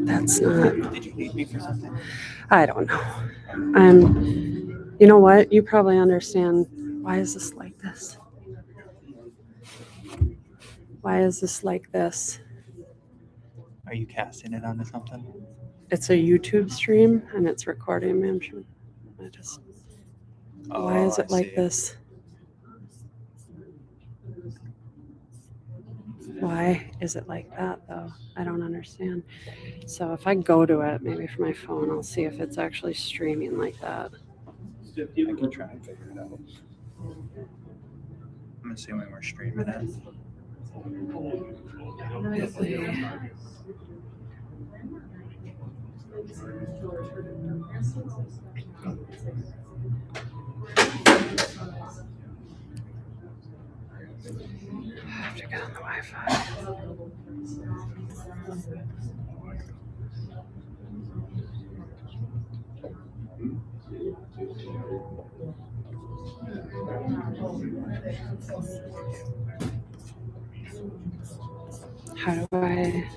That's not. Did you need me for something? I don't know. You know what? You probably understand. Why is this like this? Why is this like this? Are you casting it onto something? It's a YouTube stream and it's recording me. Why is it like this? Why is it like that though? I don't understand. So if I go to it, maybe for my phone, I'll see if it's actually streaming like that. I can try and figure it out. I'm assuming we're streaming it. I have to get on the Wi-Fi. How do I...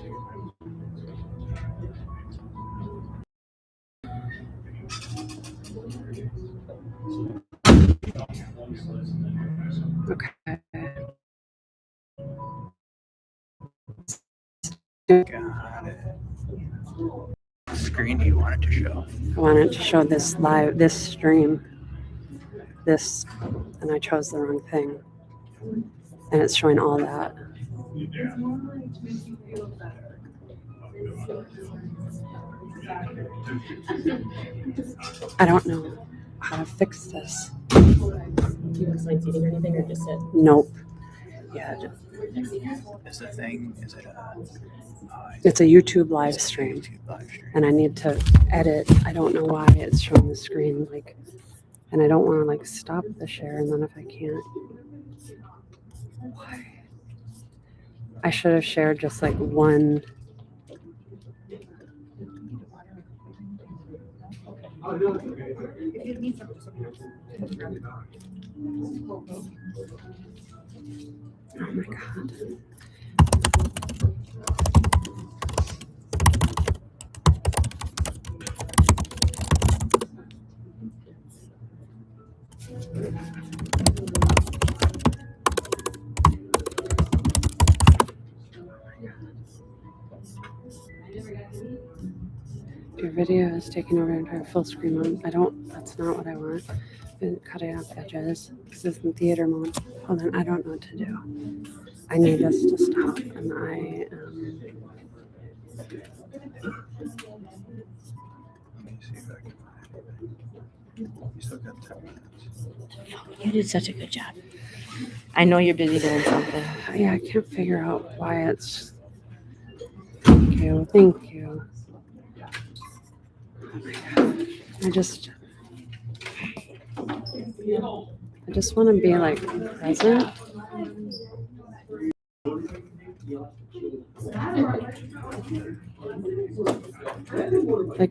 Okay. Got it. What screen do you want it to show? I wanted to show this stream. This, and I chose the wrong thing. And it's showing all that. I don't know how to fix this. Do you explain seating or anything, or just sit? Nope. Yeah. Is the thing, is it a... It's a YouTube live stream. And I need to edit. I don't know why it's showing the screen. And I don't want to stop the share. And then if I can't. Why? I should have shared just one. Oh my God. Your video is taking over entire full screen mode. That's not what I want. Been cutting off edges. This is in theater mode. Hold on, I don't know what to do. I need this to stop, and I Let me see if I can find it. You still got 10 minutes. You did such a good job. I know you're busy doing something. Yeah, I can't figure out why it's. Thank you. Thank you. Oh my God. I just want to be present.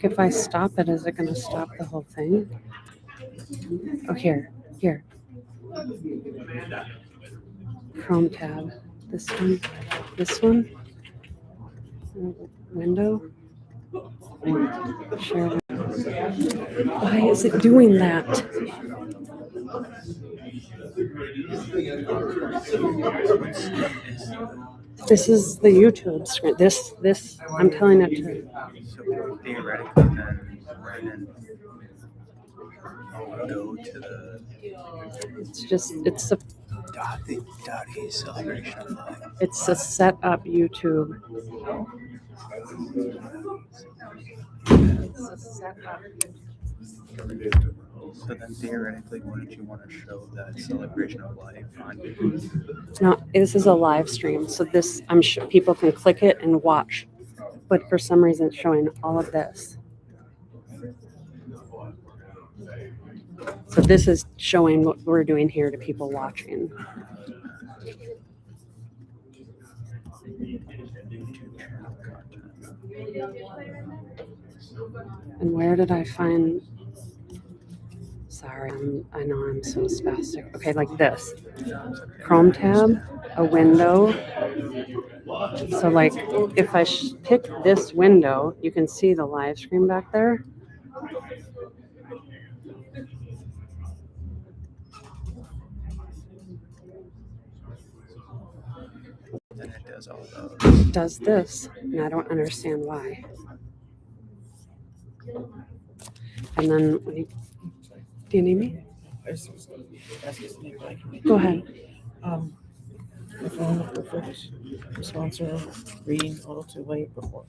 If I stop it, is it going to stop the whole thing? Oh, here. Chrome tab. This one. Window. Share. Why is it doing that? This is the YouTube screen. This I'm telling it to. So theoretically, then Brandon go to the. It's a Dotty Celebration of Life. It's a set up YouTube. It's a set up. So then theoretically, wouldn't you want to show that Celebration of Life on YouTube? No, this is a live stream, so this I'm sure people can click it and watch. But for some reason, it's showing all of this. So this is showing what we're doing here to people watching. And where did I find? Sorry, I know I'm so spastic. Okay, like this. Chrome tab, a window. So like if I pick this window, you can see the live stream back there. And it does all those. It does this, and I don't understand why. And then when you, do you need me? I just was gonna ask you something like, Go ahead. if I'm a perfect sponsor reading a little too late before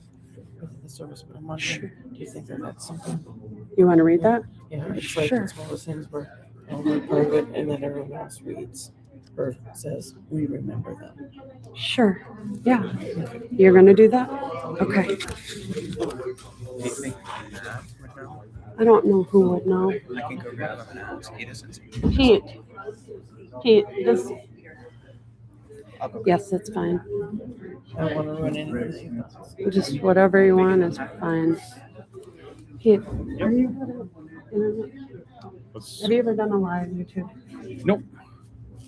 the service, but I'm wondering, do you think that that's something? You want to read that? Yeah, it's like Sure. it's one of those things where we're part of it, and then everyone else reads or says, "We remember them." Sure. Yeah. You're going to do that? Okay. Do you think Matt would know? I don't know who would know. I can go grab him and ask. He doesn't seem Pete, this. I'll go Yes, it's fine. I don't want to run into anything. Just whatever you want is fine. Pete, are you have you ever done a live YouTube? Nope.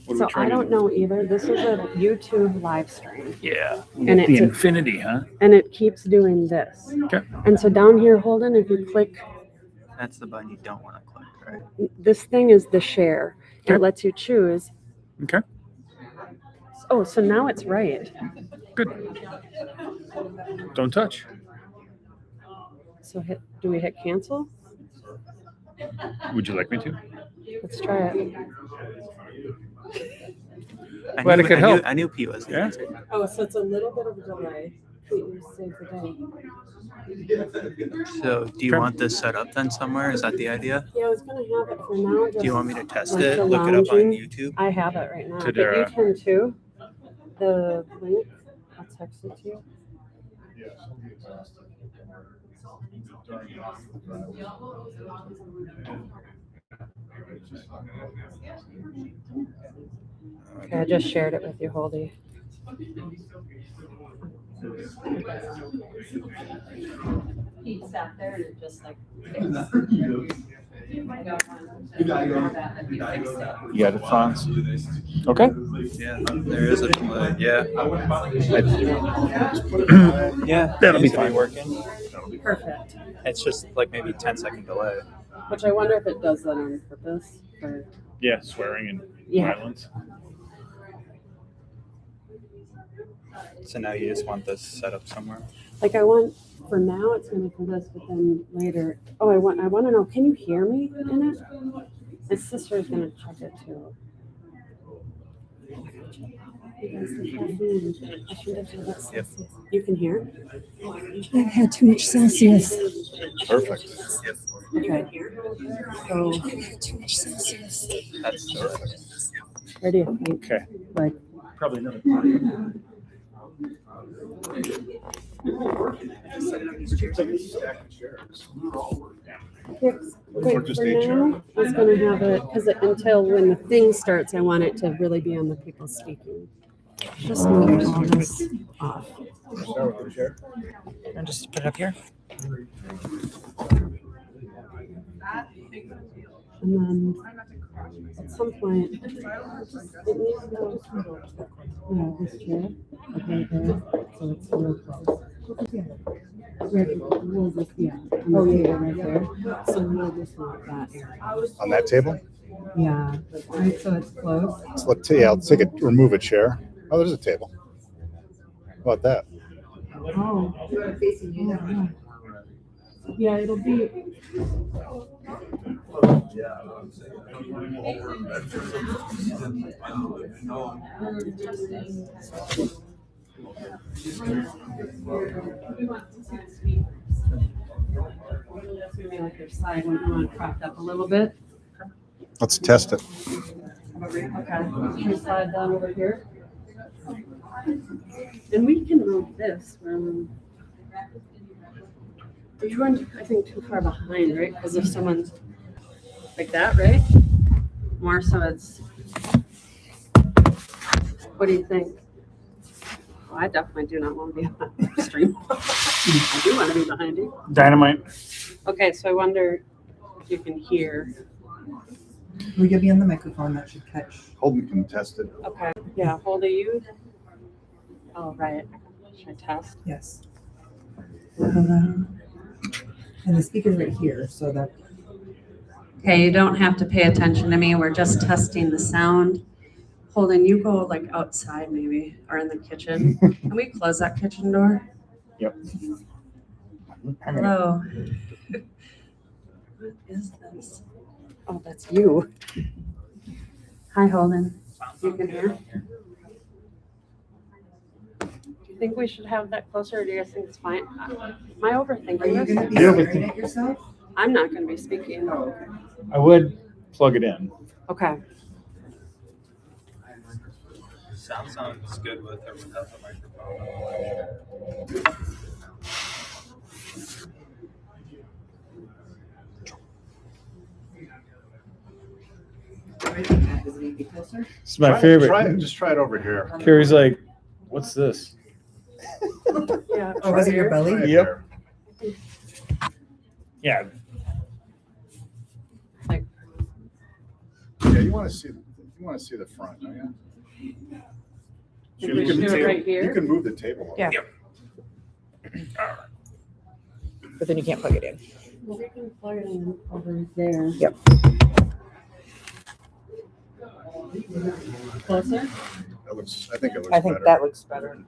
What are So we trying I to don't know either. This is a YouTube live stream. Yeah. And The it's infinity, huh? and it keeps doing this. Okay. And so down here, Holden, if you click, That's the button you don't want to click, right? this thing is the share. Okay. It lets you choose. Okay. Oh, so now it's right. Good. Don't touch. So do we hit cancel? Would you like me to? Let's try it. Glad it could help. I knew Pete was Yeah. there. Oh, so it's a little bit of a delay. Pete, save the day. So, do you Okay. want this set up then somewhere? Is that the idea? Yeah, I was gonna have it for now. Do you want me to test like it? the Look it up on lounging. YouTube? I have it right now. To But you the- can too. The link, I'll text it to you. Okay, I just shared it with you, Holdy. Pete sat there and it just like You got it, Franz? Okay. Yeah, there is a delay. Yeah. Yeah, That'll be seems to fine. working. perfect. It's just like maybe 10-second delay. Which I wonder if it does that on purpose. Or Yeah, swearing and Yeah. violence. So now you just want this set up somewhere? like I want for now it's gonna for this, but then later. Oh, I want to know. Can you hear me in it? My sister's gonna check it too. You guys, the caffeine. I should have done that Yep. Celsius. You can hear? I've had too much Celsius. Perfect. Yep. Okay. So I've had too much Celsius. That's terrific. where do you think? Okay. Like Probably another. Quick for now, I was gonna have it because until when the thing starts, I want it to really be on the people speaking. Just move all this off. And just put it up here. And then at some point, it needs to go. No, this chair. Okay, there. So it's real close. Right, we'll just, yeah. Oh, yeah, right there. So we'll just want that area. On that table? Yeah, right, so it's close. So I'll take it, remove a chair. Oh, there's a table. How about that? Oh. Yeah. Yeah, it'll be. Maybe like your side one, you want propped up a little bit. Let's test it. Okay, your side down over here. And we can move this from. You run, I think, too far behind, right? Because if someone's like that, right? More so it's. What do you think? Well, I definitely do not want to be on that stream. I do want to be behind you. Dynamite. Okay, so I wonder if you can hear. Will you be on the microphone? That should catch. Holden can test it. Okay, yeah, hold of you. Oh, right. Should I test? Yes. Hello. And the speaker's right here, so that. Okay, you don't have to pay attention to me. We're just testing the sound. Holden, you go like outside maybe, or in the kitchen. Can we close that kitchen door? Yep. Hello. What is this? Oh, that's you. Hi, Holden. You can hear? Do you think we should have that closer, or do you guys think it's fine? Am I overthinking Are you this? going to be You're staring at yourself? I'm not going to be speaking. I would plug it in. Okay. Sound sounds good with or without the microphone. Does it need to be closer? It's my favorite. Just try it over here. Carrie's like, what's this? Yeah. Oh, was it your Try belly? it Yep. there. Yeah. Yeah, you want to see the front, don't you? Should we do it right You here? can move the table. Yeah. But then you can't plug it in. Well, we can plug it in over there. Yep. Closer? I think it looks I think better. that looks better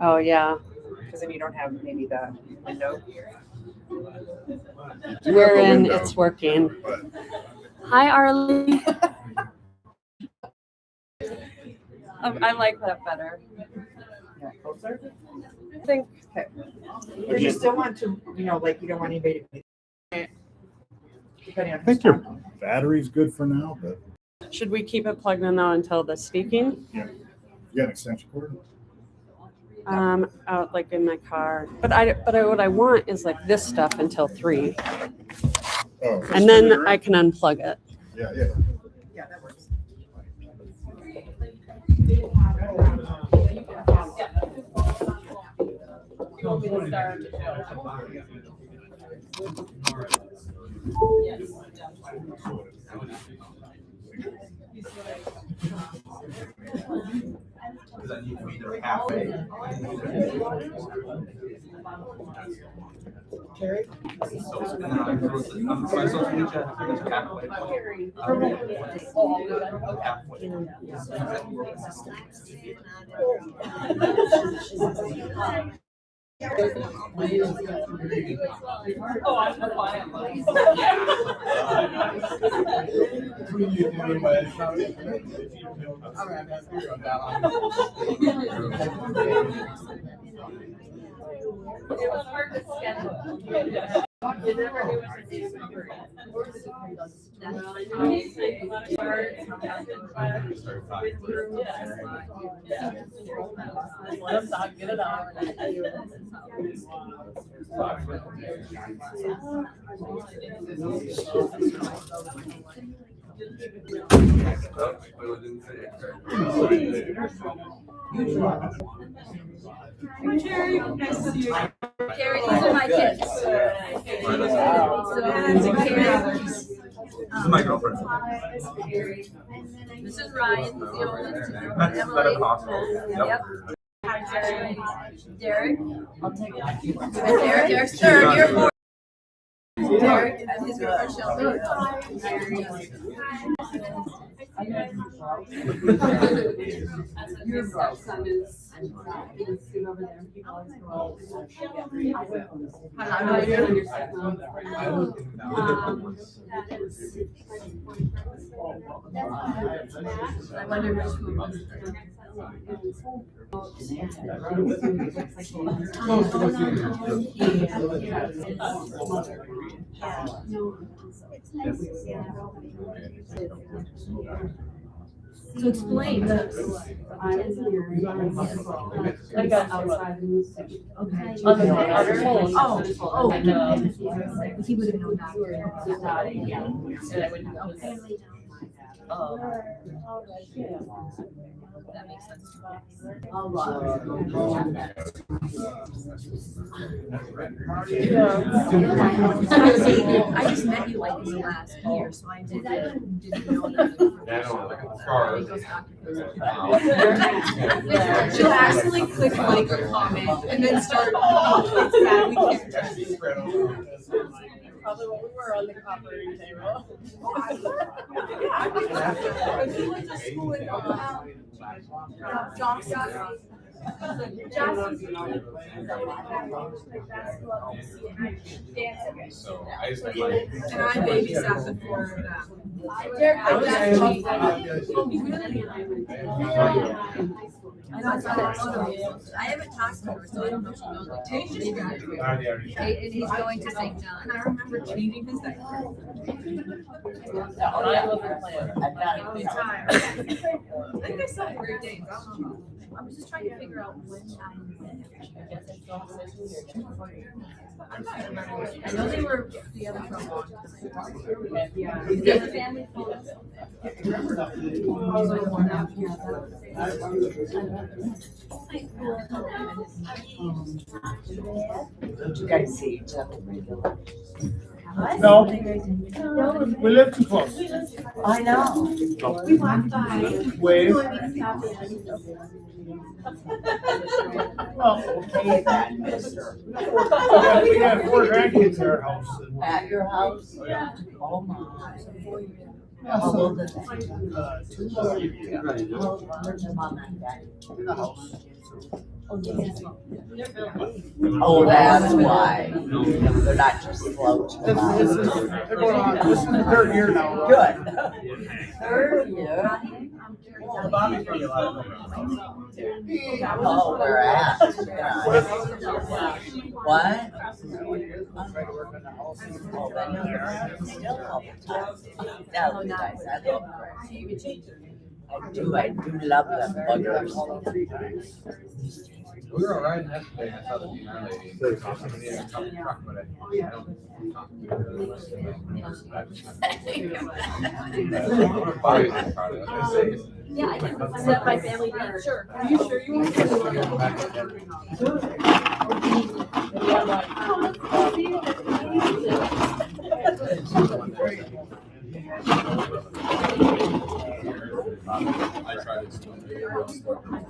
Oh, yeah. because then you don't have maybe the window. You have We're a in, window, it's working. but Hi, Arlie. I like that better. Yeah, closer. I think, But you still want to, like you don't want anybody to. Depending on. I think your battery's good for now, but should we keep it plugged in though until the speaking? you got an extension cord? Out like in my car. But what I want is like this stuff until 3. Oh, And then I can unplug it. Yeah, yeah. Yeah, that works. Carrie? Carrie, nice to see you. Carrie, these are my kids. This is my girlfriend. This is Ryan, the oldest. That's Emily. possible. Yep. Derek. I'll take it. Derek's third. You're fourth. Derek and his girlfriend Shelby. Your stepson is over there. How do I do your stepson? I wonder which one. So explain. I got outside. Okay. On the phone. Oh. He would have known that. Yeah. Okay. That makes sense. I just met you like in the last year, so I didn't know that. She'll accidentally click like or comment and then start. Oh, it's bad. We can't trust you. Probably what we were on the operating table. He went to school in Johnson. And I babysat before that. I haven't talked to her, so I don't know if she knows. Like, Tate just graduated. And he's going to St. John. And I remember changing his diaper. I think I saw great days. I don't know. I was just trying to figure out when I know they were together for a long time. The other family photos. Did you guys see each other regularly? No, we live too close. I know. We walked by. Wave. Well, okay then, mister. We have 4 grandkids at our house. At your house? Yeah. Oh my. How old are they? 2. Where's your mom and dad? In the house. Oh, that's why. They're not just slouching about. This is the 3rd year now. Good. 3rd year? Bobby's really loud. Oh, they're at. What? Oh, then you're still all the time. Tell you guys, I love crazy. I do love them buggers. We were riding yesterday, and I saw the DR lady. Somebody in a truck, but I don't talk to her. Bobby's not proud of it. I say, Yeah, I can set my family down. Sure. Are you sure you want to? I tried it.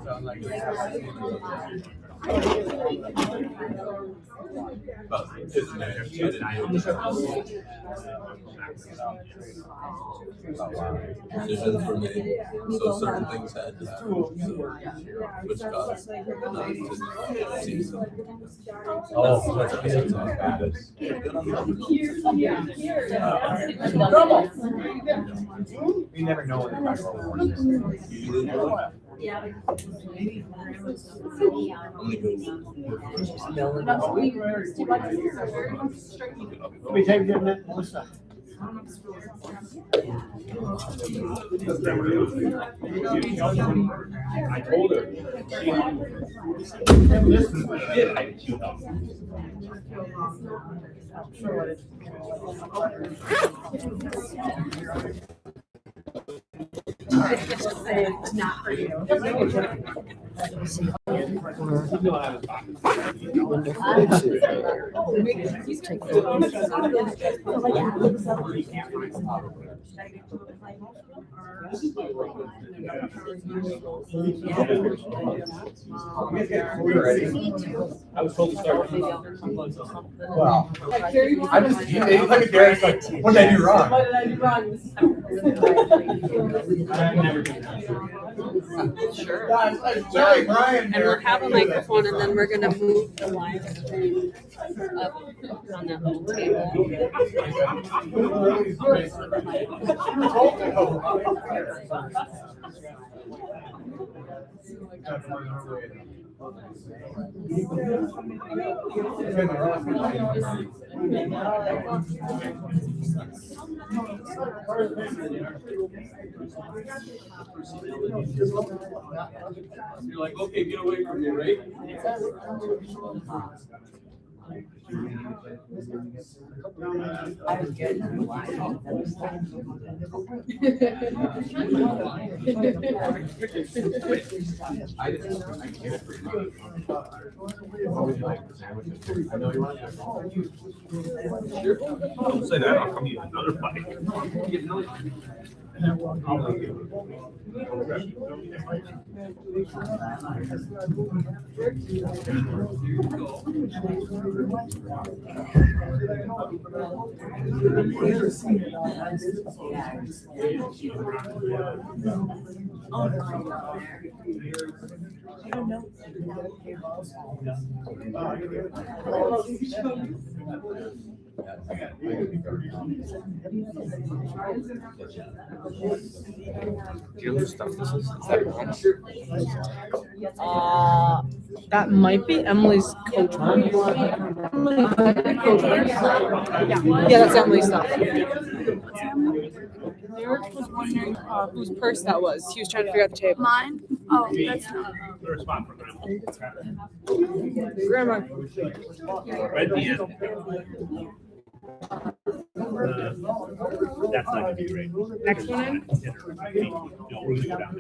Sound like but it's decisions were made, so certain things had to happen, which caused not to see some. Oh, That's good on them. We never know when the Let me take you a minute, Melissa. I told her. Not for you. I was told to start. wow. I'm just, you look at Derek, like, what did I do wrong? What did I do wrong? Sure. Sorry, Brian. And we'll have a microphone, and then we're gonna move the live stream up on that little table. You're like, okay, get away from me, right? I was getting why. Don't say that, I'll come you another bite. Do you know whose stuff this is? Is that Mom's? That might be Emily's coach. Yeah, that's Emily's stuff. Eric was wondering whose purse that was. He was trying to figure out the table. Mine? Oh, that's not. Grandma. Right at the end. That's not gonna be great. Next one in? No, we're gonna go down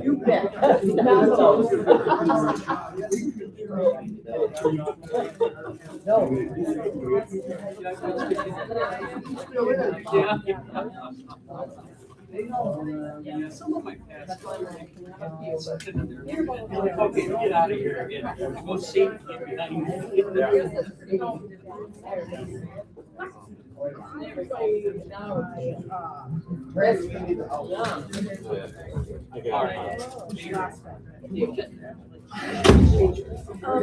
You bet. Some of my past. Okay, get out of here again. Go see.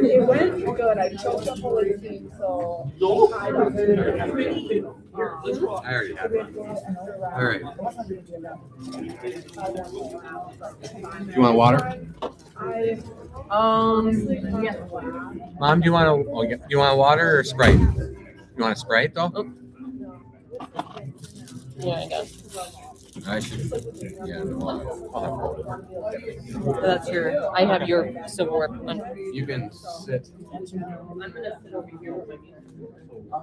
It went good. I choked up all the team, so. I already had one. All right. You want water? Yeah. Mom, do you want water or Sprite? You want a Sprite though? Yeah, I guess. I should. Yeah, no, I'll have That's your, I have your silverware one. You can sit. I'm gonna sit over here with my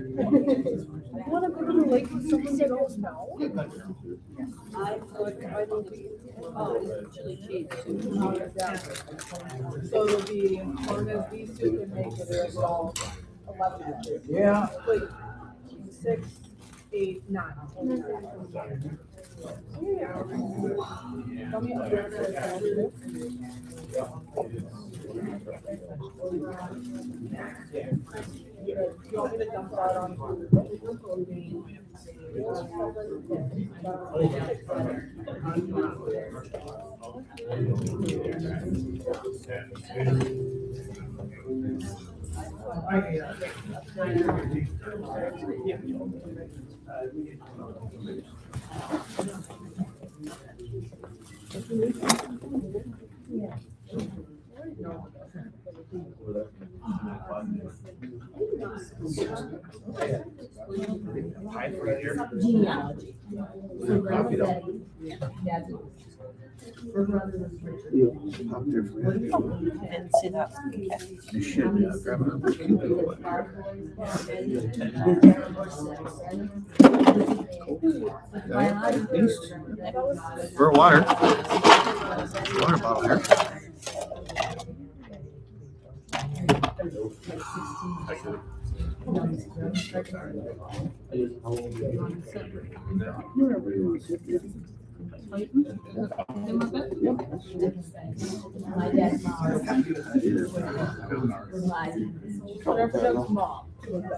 I want to go to the lake with someone that goes no. So it'll be, as long as these two can make it, it'll all 11. Yeah. Wait, 6, 8, 9. You want me to dump that on? Genealogy. Coffee though. Up there for you. I didn't see that. You should grab another cute little one. Yeah, at least. For water. Water bottle here.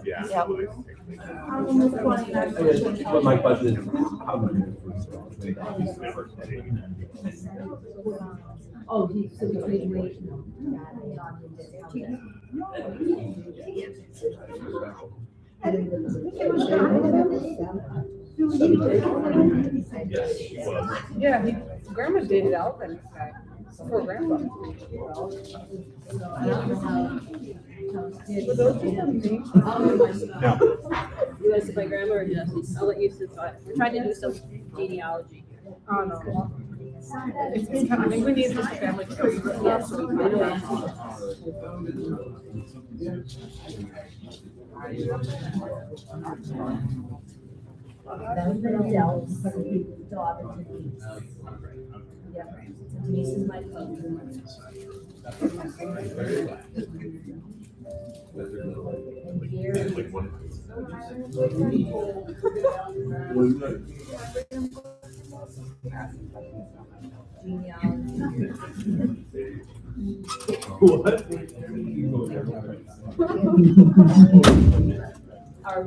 Yeah. But my question is, how many? Oh, so between weight. Yeah, grandma dated Alvin guy before grandpa. Were those damn things? You guys sit by grandma or just, I'll let you sit by. We're trying to do some genealogy. Oh, no. It's kind of, I think we need this family tree. Denise is my cousin.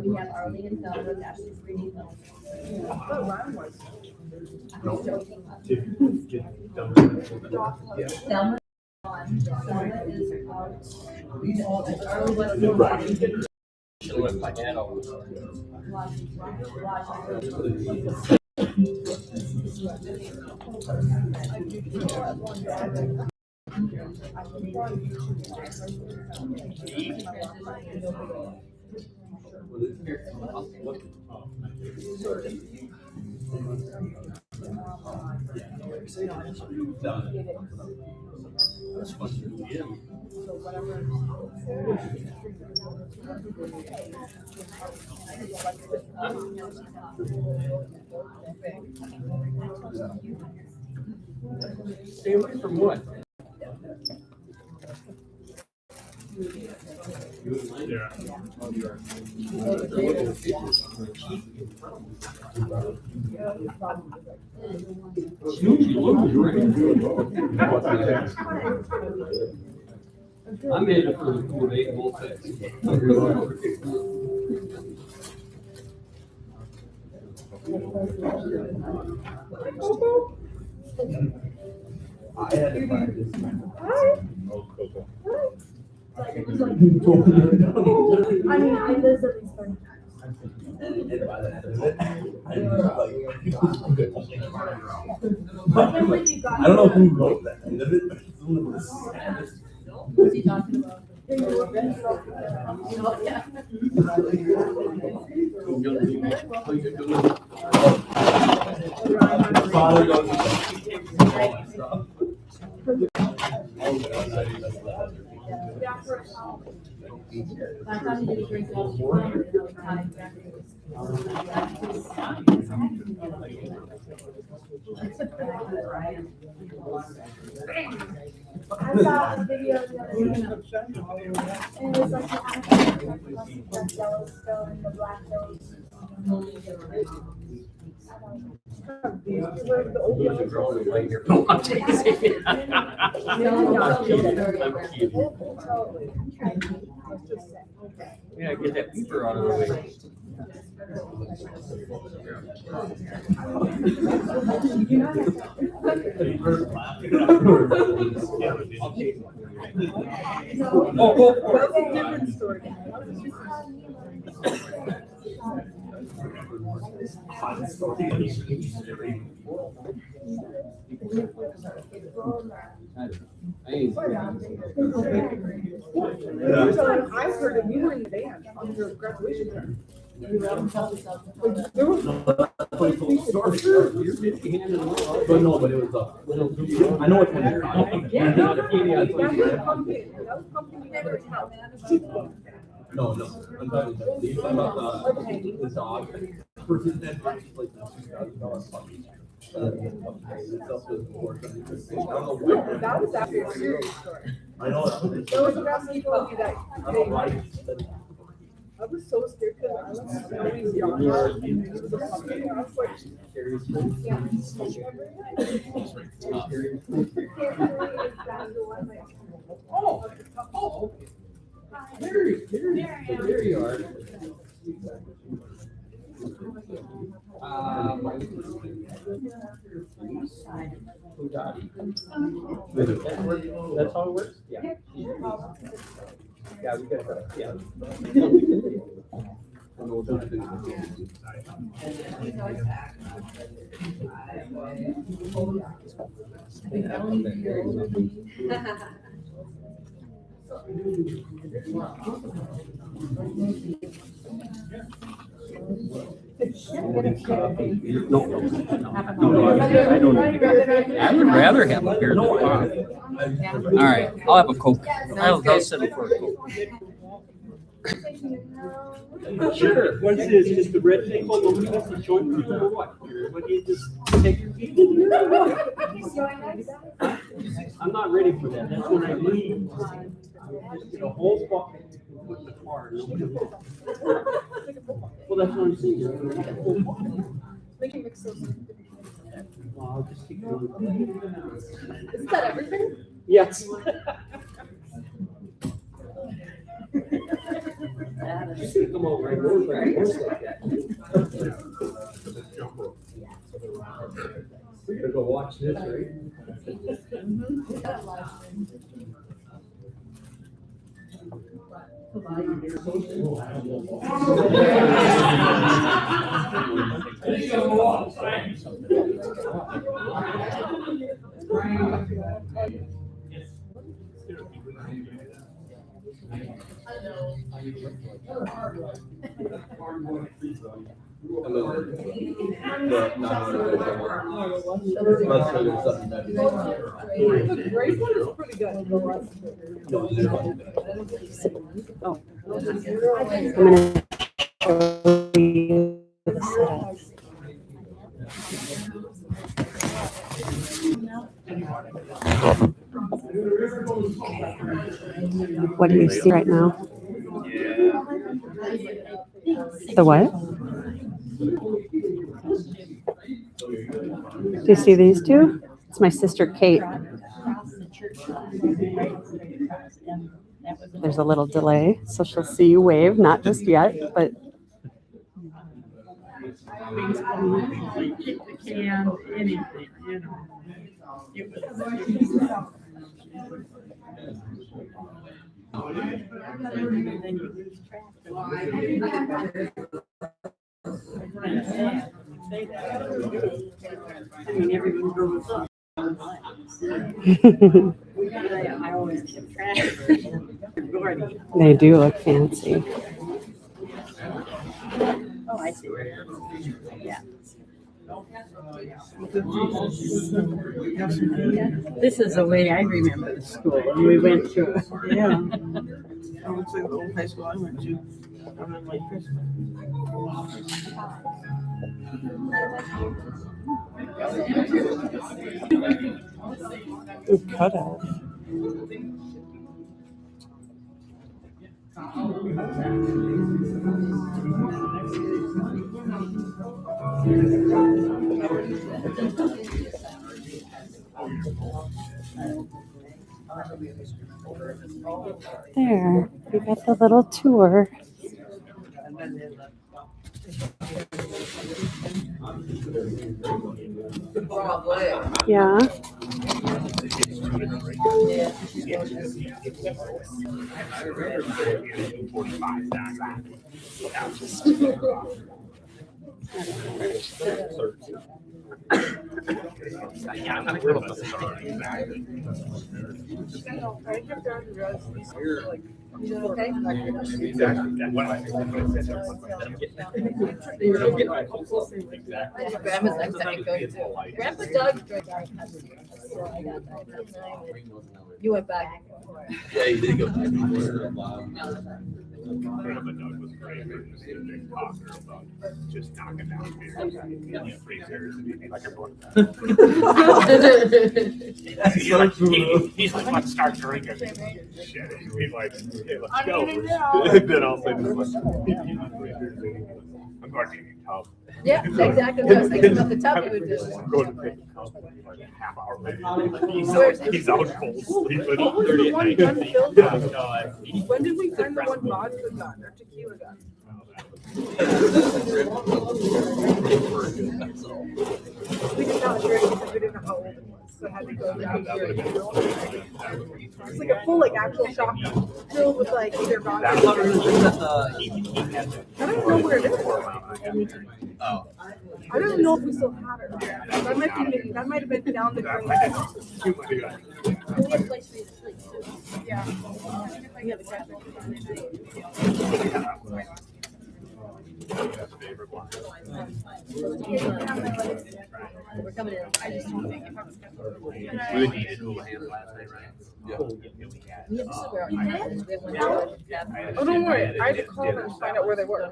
We have Arlene and Thelma, Ashley's reading them. Thelma is Stay away from what? I made it for the cool eight whole thing. I had to find this. I mean, I lived at least 30 times. I don't know who wrote that. I live it, but it's one of the saddest. What's he talking about? Father goes. I thought he did drink all the time. I saw a video the other day, and it was like the African Yellowstone and the Black Hills. Yeah, get that beeper out of the way. Different story. I've heard of you were in the band on your graduation dinner. But no, but it was I know it's when No, Untitled Chapter. These about the dog versus that versus like the $2,000 puppy. That was after a serious story. I know that. That was a rescue puppy that I was so scared because I was always young. He was a puppy. I was like, Oh, there you are. Dotty. That's how it works? Yeah. Yeah, we got that. Yeah. No, I don't. I would rather have a beer than a coffee. All right, I'll have a Coke. I'll settle for a Coke. Sure. What's this? Just the red thing? Well, nobody wants to join people or what? But you just take your feet in. I'm not ready for that. That's when I leave. The whole spot with the car. Well, that's what I'm saying. Make it mix so Well, I'll just keep going. Is that everything? Yes. You should come over and roll like that. We're gonna go watch this, right? The gray one is pretty good. Oh. I'm gonna show you the setup. What do you see right now? The what? Do you see these two? It's my sister Kate. There's a little delay, so she'll see you wave, not just yet, but I always keep track of Dorothy. they do look fancy. Oh, I see. Yeah. This is the way I remember the school. We went through. Yeah. That looks like the old high school I went to around like Christmas. Good cutout. There, we got the little tour. Yeah. Yeah, I'm not gonna Okay. Grandma's like that. Grandpa Doug drank. You went back. Yeah, you did go. Grandpa Doug was great. He was a big talker about just knocking down beer. He's pretty serious. Like everyone. He's like, let's start drinking. Shit. He's like, hey, let's go. Then I'll say, I'm going to get a tub. Yeah, exactly. What I was thinking about the tub you would do. I'm going to take a tub like a half hour later. He's out cold sleeping. What was the one gun filled with? When did we find the one vodka gun or tequila gun? We did not drink because we didn't know how old it was. So I had to go down here. It's like a full, like, actual shotgun filled with, like, either vodka. I don't know where it is. Oh. I don't even know if we still have it. That might have been down the drain. We have a place for you to sleep too. Yeah. We have a traffic. We're coming in. I just don't think if I was We needed Houlihan last night, right? Yeah. We have to figure out. We have one Oh, don't worry. I had to call them and find out where they were. I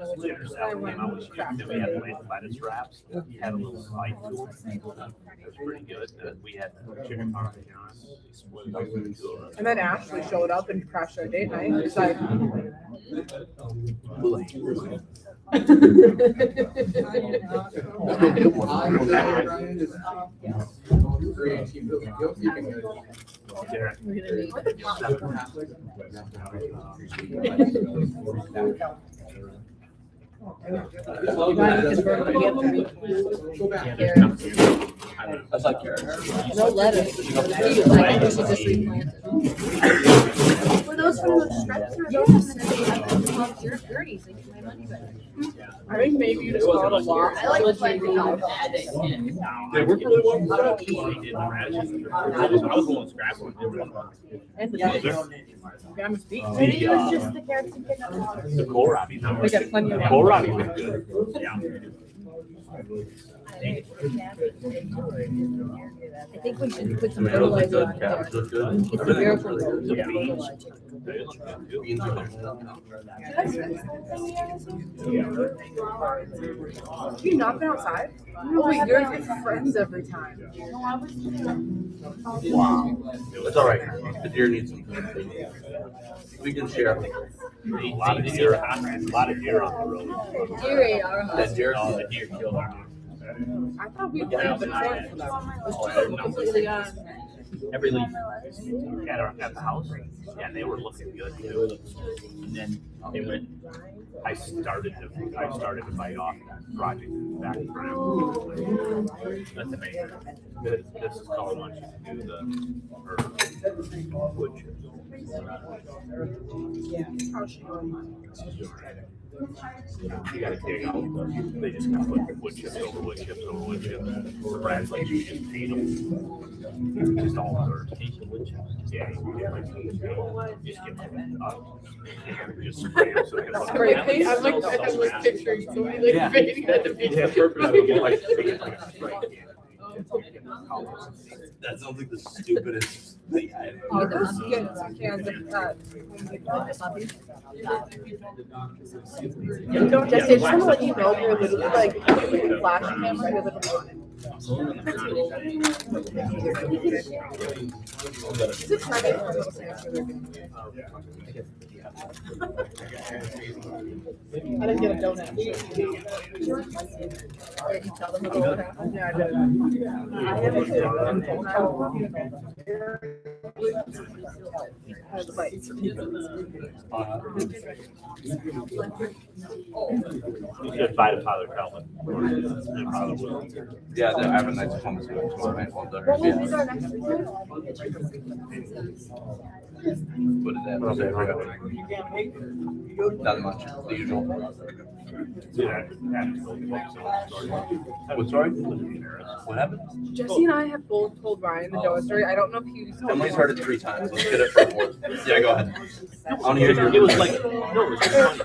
went crap. Then we had lettuce wraps. Had a little bite to them. It was pretty good. We had chicken parmesan. Split it up into two of us. And then Ashley showed up and crashed our date night. It's like, That's like carrot. no lettuce. I think we should just replant it. were those from the strips or those? You're dirty, so you get my money back. I think maybe you just called a lot. I like planting out. Yeah, we're probably one. I was the one scrapping. And the Grandma's beef. Maybe it was just the carrots and pick up water. The kohlrabi. We got plenty of Kohlrabi was good. Yeah. I think we should put some fertilizer on it. It's a miracle. Beans are good. Do you not been outside? No, wait, you're with friends every time. Wow. It's all right. The deer needs some food. We can share. A lot of deer on the road. Deer ate our house. That deer. The deer killed our house. I thought we played the corn for them. It's completely gone. Every leaf at the house, yeah, they were looking good too. And then they went. I started to bite off that project in the background. That's amazing. This is called once you do the wood chips. You gotta dig out they just gotta put wood chips over wood chips over wood chips. Brad's like you just paint them. Just all dirt. Yeah, you just get them just spray them so they can Spray paint? I'm like picturing somebody like painting at the beach. Yeah, purpose. Like spray can. That sounds like the stupidest thing I've Oh, ever those seen. cans of Just it's trying to let you know you're literally like flash camera, you're literally on it. Is it Friday? I didn't get a donut. Did you tell them what happened? Yeah, I did. I haven't. Has bites. You should buy the Tyler Calvin. Yeah, I have a nice performance tomorrow night. Well done. What Yeah. was our next weekend? What is that? Not much. The usual. What story? What happened? Jesse and I have both told Ryan the Noah story. I don't know if he's Emily's heard it 3 times. Let's get it for a 4th. Yeah, go ahead. I want to hear your. It was like, no, it was funny.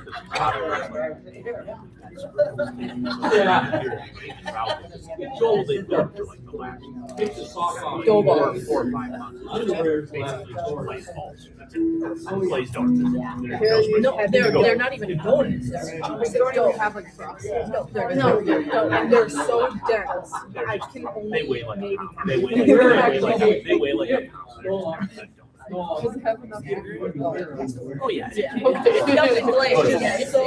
Joel, they've done for like the last 4 or 5 months. Basically just plays balls. Plays donuts. they're not even donuts. They don't even have like frost. No, and they're so dense. I can only They weigh like maybe they weigh like a pound. Does it have enough? Oh yeah. Okay, it doesn't glaze. It's so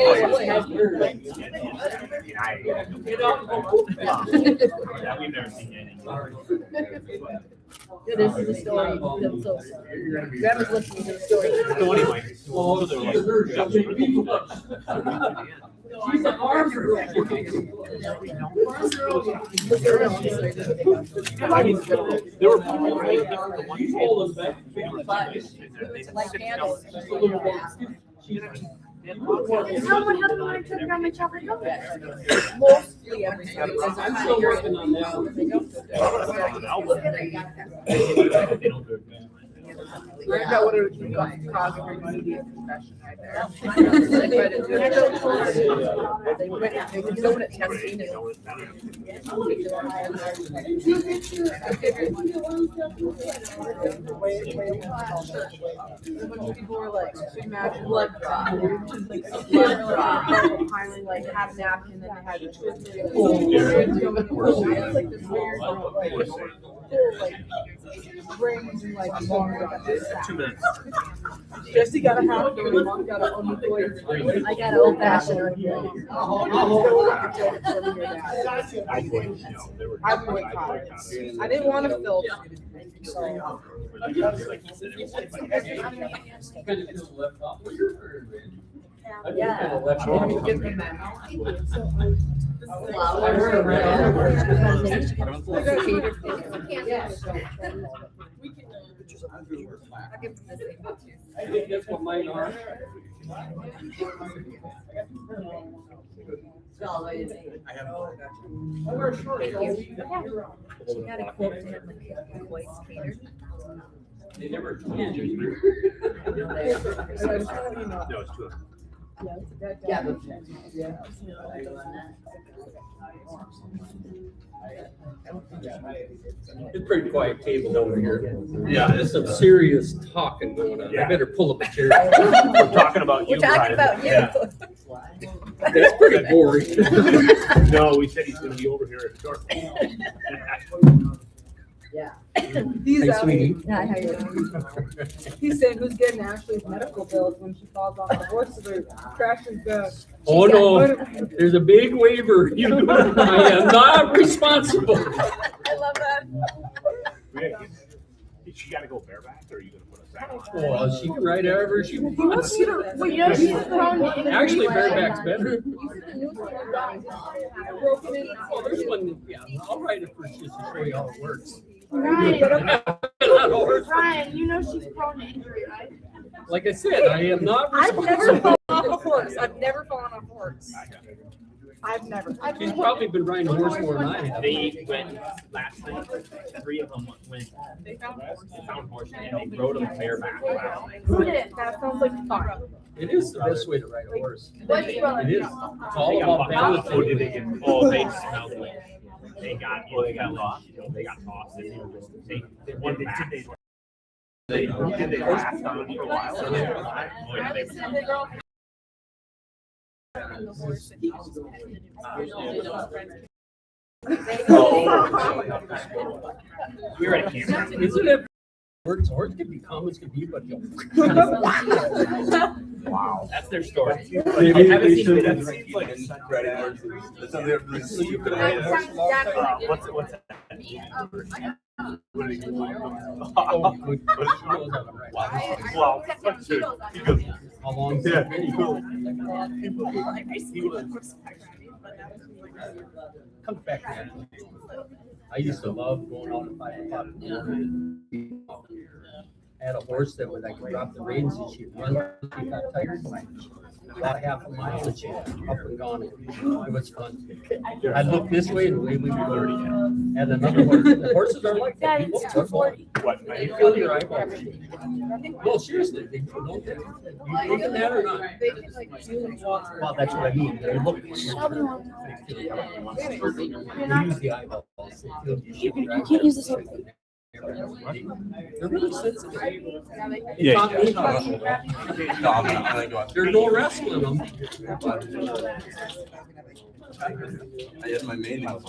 We've never seen anything. Yeah, this is the story. So, Grandma's listening to the story. So anyway, so they're like, I mean, there were people the one How would have learned to become a chocolate milk? mostly everything. I'm still working on that one. That would have caused an immediate confession right there. They went donut testing and people were like, imagine blood draw, finally like have a napkin and then they had it's like this weird like rings and like long 2 minutes. Jesse got a half and Mom got an unemployed. I got an old fashioned. I went college. I didn't want to film. So Yeah. I think that's what mine are. She got a quote to him like voice catered. They never told you. No, it's 2. It's pretty quiet table over here. Yeah, There's some serious talking going on. I better pull up a chair. We're talking about you. We're talking about you. Yeah. That's pretty boring. No, we said he's gonna be over here at short. Yeah. he's Hey, out. sweetie. Hi, how are you? He's saying who's getting Ashley's medical bills when she falls off the horse or crashes the. Oh, no, there's a big waiver. I am not responsible. I love that. She gotta go bareback, or are you gonna put a sack on? Well, she can ride however she He wants wants. you to. Well, you know, she's thrown in. Actually, bareback's better. Broken in. Oh, there's one, yeah, I'll ride it first just to show you how it works. Ryan, you know she's prone to injury, right? Like I said, I am not I've never responsible. fallen off a horse. I've never fallen off a horse. I've never. She's probably been riding a horse more than I have. They went last night, 3 of them went, They found horses and they rode them bareback. Who did? That sounds like fun. It is the best way to ride a horse. What's your brother? It is. It's all about balance. Oh, did they get, oh, they smelled it. They got lost, they got tossed. They won back. They last on it for a while. Oh, yeah, they- We were at camp. Isn't it? Horse can be calm as can be, but you'll. Wow, that's their story. Maybe I haven't they seen should that. have riding horses. That's how they're. What's that? What did he do? Oh, good. Wow. He goes, How long? yeah, cool. Come back, man. I used to love going out at 5 o'clock in the morning. I had a horse that when I could drop the reins and she'd run, she got tired. About half a mile and she'd up and gone. It was fun. I'd look this way and away we would go. And another horse. The horses are like that. It's 240. What? They feel your eyeballs. No, seriously, they don't. You thinking that or not? Well, that's what I mean. They look. They use the eyeballs. You can't use this one. They're really sensitive. Yeah. There's no wrestling them. I had my main house.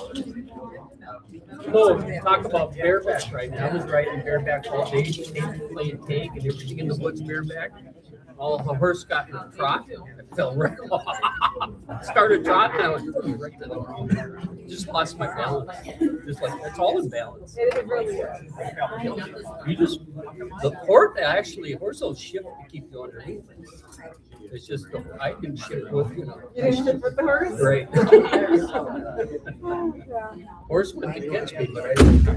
No, talk about bareback right now. I was riding bareback all day, playing tag and everything in the woods bareback. All the horse got in a trot. I fell right off. Started trotting. I was right to the ground. Just lost my balance. Just like it's all in balance. You just the horse actually horse will shift to keep you underneath. It's just I can shift with you know. You didn't shift with the horse? Right. Horse wouldn't catch me, but I didn't.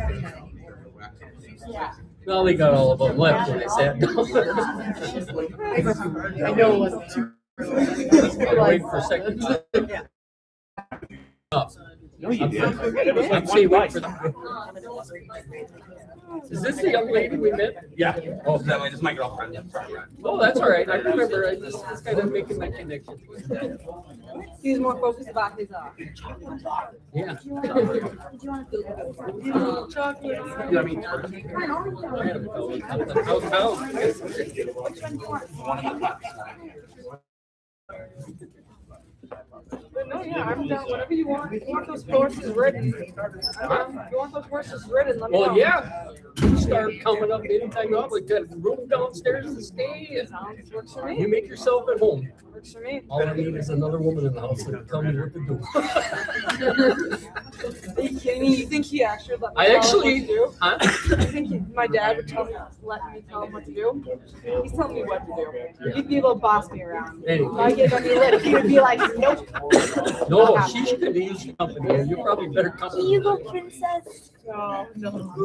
Well, they got all of them left when they sat down. I know it wasn't too. Wait for a second. No, you didn't. It was like I'm saying one wait for the. Is this the young lady we met? Yeah. Oh, That way, just my girlfriend. oh, that's all right. I remember. I just kind of making my connection. He's more focused about his Yeah. chocolate. I mean, No, yeah, I'm down. Whatever you want. If you want those horses ridden, if you want those horses ridden, let me know. Well, yeah. Start coming up anytime you want. We got a room downstairs to stay. And Works for me. you make yourself at home. Works for me. All I need is another woman in the house that tell me what to do. Are you kidding me? You think he actually let me I tell actually, him what to do? huh? You think my dad would let me tell him what to do? He's telling me what to do. He'd be able to boss me around. Anyway. If I gave him the lip, he would be like, nope. No, she should have used the company. You're probably better company. Here you go, princess. No.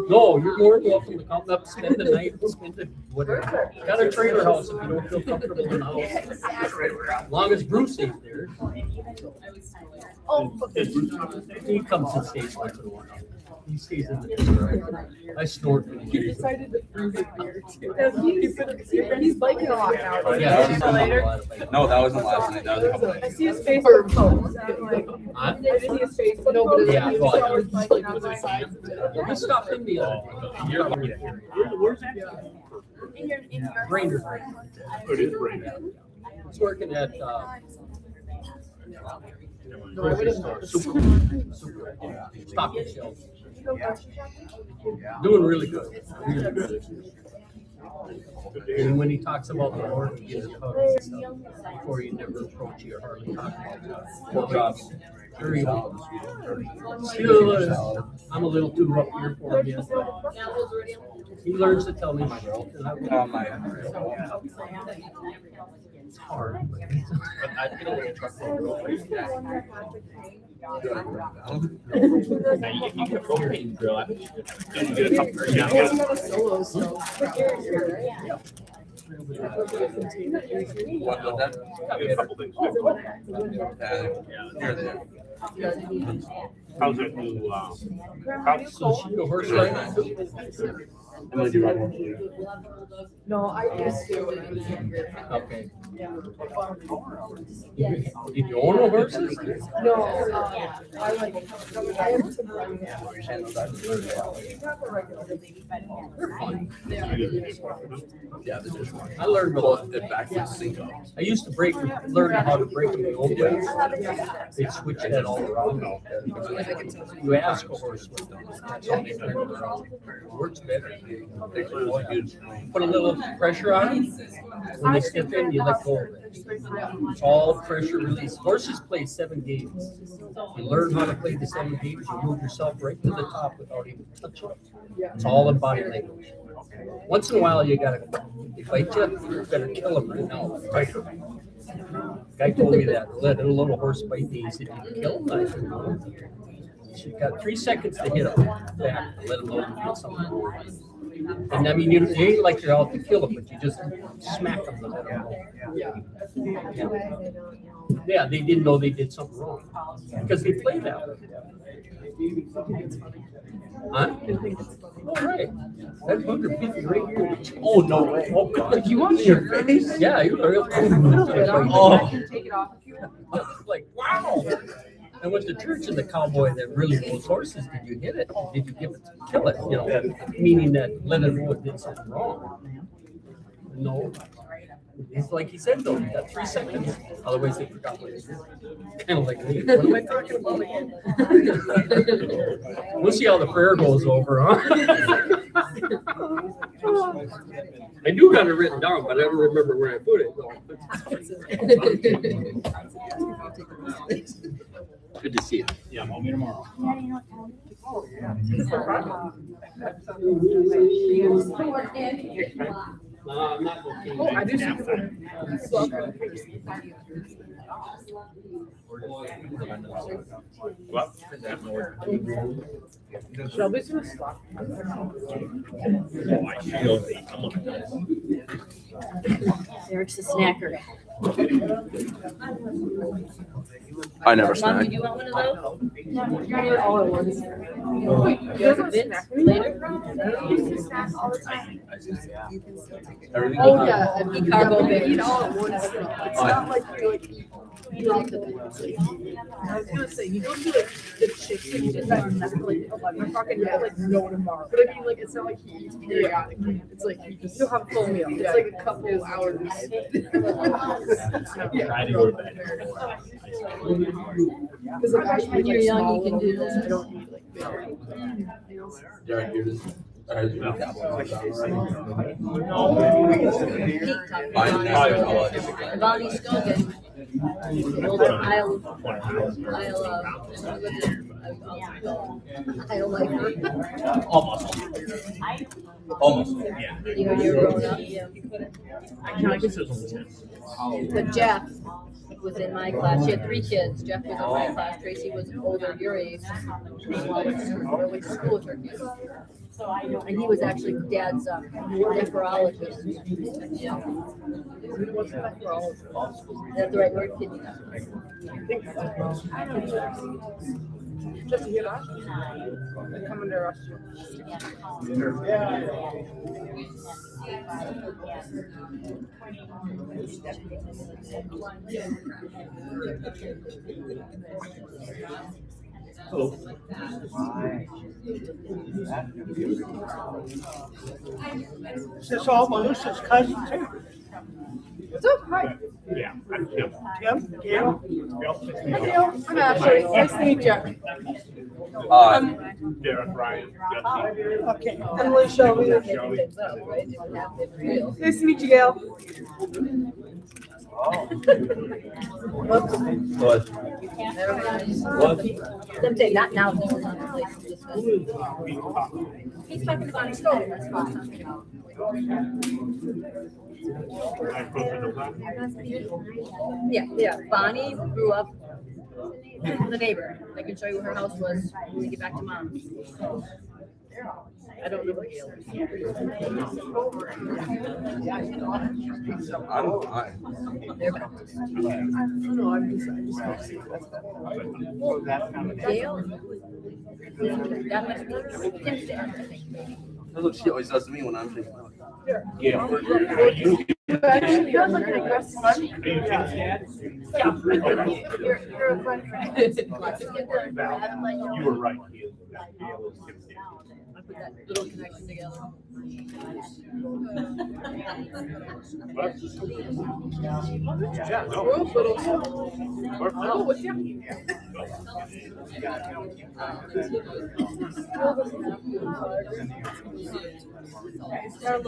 No, you're more than welcome to come up, spend the night, spend it, whatever. Got a trailer house if you don't feel comfortable in the house. As long as Bruce stays there. Oh, He comes and stays once in a while. He stays in the trailer. I snort when he he gets decided to freeze it here too. He's biking a lot now. Yeah. No, that wasn't last night. That was a couple I days. see his face for posts. I Huh? see his face, but nobody. Yeah, well, He's biking outside. He stopped in the other day. Where's that? Brainerd. It is Brainerd. He's working at, Stock and Shelf. Doing really good. Really good. And when he talks about the Lord, he gives hugs and stuff. Before you never approach you or hardly talk about jobs. Very well. Still, I'm a little too up here for him. Yes. He learns to tell me my truth, and I will. It's hard. But I get a little truck. Now you get a propane grill. You get a couple. What was that? A couple things. Here they are. How's it new? So she a horse riding? I'm gonna do right one. No, I used to. Okay. Did you own a horses? No, I like. I have to. They're fun. Yeah, this is one. I learned a lot. The back was single. I used to learn how to break them the old ways. They switch that all around. You ask a horse what that's how they turn it around. It works better. Put a little pressure on them. When they step in, you let go of it. It's all pressure release. Horses play 7 games. You learn how to play the 7 games, you move yourself right to the top without even touching it. It's all in body language. Once in a while, you gotta, if I bite you, you better kill him right now. Right. Guy told me that. Let a little horse bite me. He said, "You kill him?" I said, "No." You got 3 seconds to hit him back. Let him know you did something. And I mean, you ain't like you're out to kill them, but you just smack them. Yeah, they didn't know they did something wrong because they play that way. Huh? Oh, right. That booger bit me right here. Oh, no way. Oh, God. You want your face? Yeah, you were real. I Oh. can take it off if you want. Like, wow. I went to church and the cowboy that really knows horses, did you hit it? Did you give it to kill it? You know, meaning that let it know it did something wrong. No. It's like he said though, you got 3 seconds. Otherwise they forgot what it is. Kind of like me. What am I talking about again? We'll see how the prayer goes over, huh? I do got it written down, but I don't remember where I put it. Good to see you. Yeah, I'm home tomorrow. I'm not looking. Oh, I do see Shelby's gonna stop. Eric's a snacker. I never Mom, snack. do you want one of those? You're all at once. You have a bit later? Everything. Oh, yeah. Eat carbo Eat bears. all at once. It's not like you like eat all the I was gonna say, you don't do like the chicken and that like 11 o'clock and you have like no tomorrow. But I mean, like, it's not like he eats periodically. It's like you just, you'll have a full meal. It's like a couple hours. Try to go to bed. Because like actually, When you're like, young, small you can do meals, that. I don't eat like big. Yeah, here it is. Bonnie Scogan. I'll like her. Almost. Almost. Yeah. You know, you're growing up. Yeah. I guess it was only 10. But Jeff was in my class. She had 3 kids. Jeff was in my class. Tracy was older, your age. I went to school with her kids. And he was actually Dad's nephrologist. Yeah. That's the right word, kidney. Just to hear that. Come and arrest you. Is this all Melissa's cousin too? What's up? Hi. Yeah, I'm Tim. Tim? Gail? Hi, Gail. I'm Ashley. Nice to meet you. Derek, Ryan, Jesse. Okay. Emily, Shelby. Nice to meet you, Gail. What? Someday, not now. He was on the place. He's talking about his story. That's fine. Yeah. Bonnie grew up with a neighbor. I can show you where her house was when we get back to Mom. I don't know where Gail is. I'm fine. They're Baptist. Gail? That must be Tim's dad, I think. That's what she always does to me when I'm thinking about it. Yeah. Actually, you're like an aggressive one. You're a fun friend. You were right. Gail is Tim's dad. Put that little connection together. Yeah, no. I'll go with you.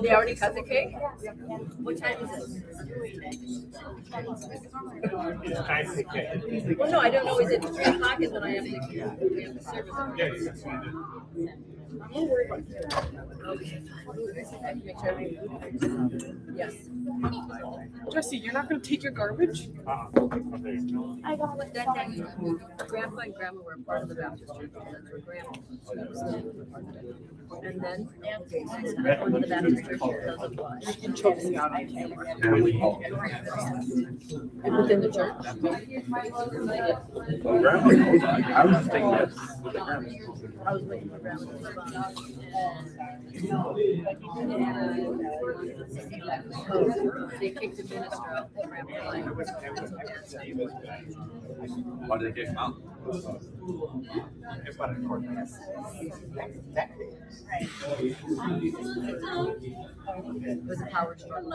They already cut the cake? What time is it? Well, no, I don't know. Is it 3 o'clock is when I have the service? I'm a little worried about you. Okay. Make sure yes. Jesse, you're not gonna take your garbage? I got what that day. Grandpa and Grandma were a part of the Baptist church. That's where Grandma was. And then one of the Baptist church doesn't watch. And within the church. I was just thinking that. I was waiting for Grandma to respond. They kicked the minister out. Why did they kick him out? It was a power struggle.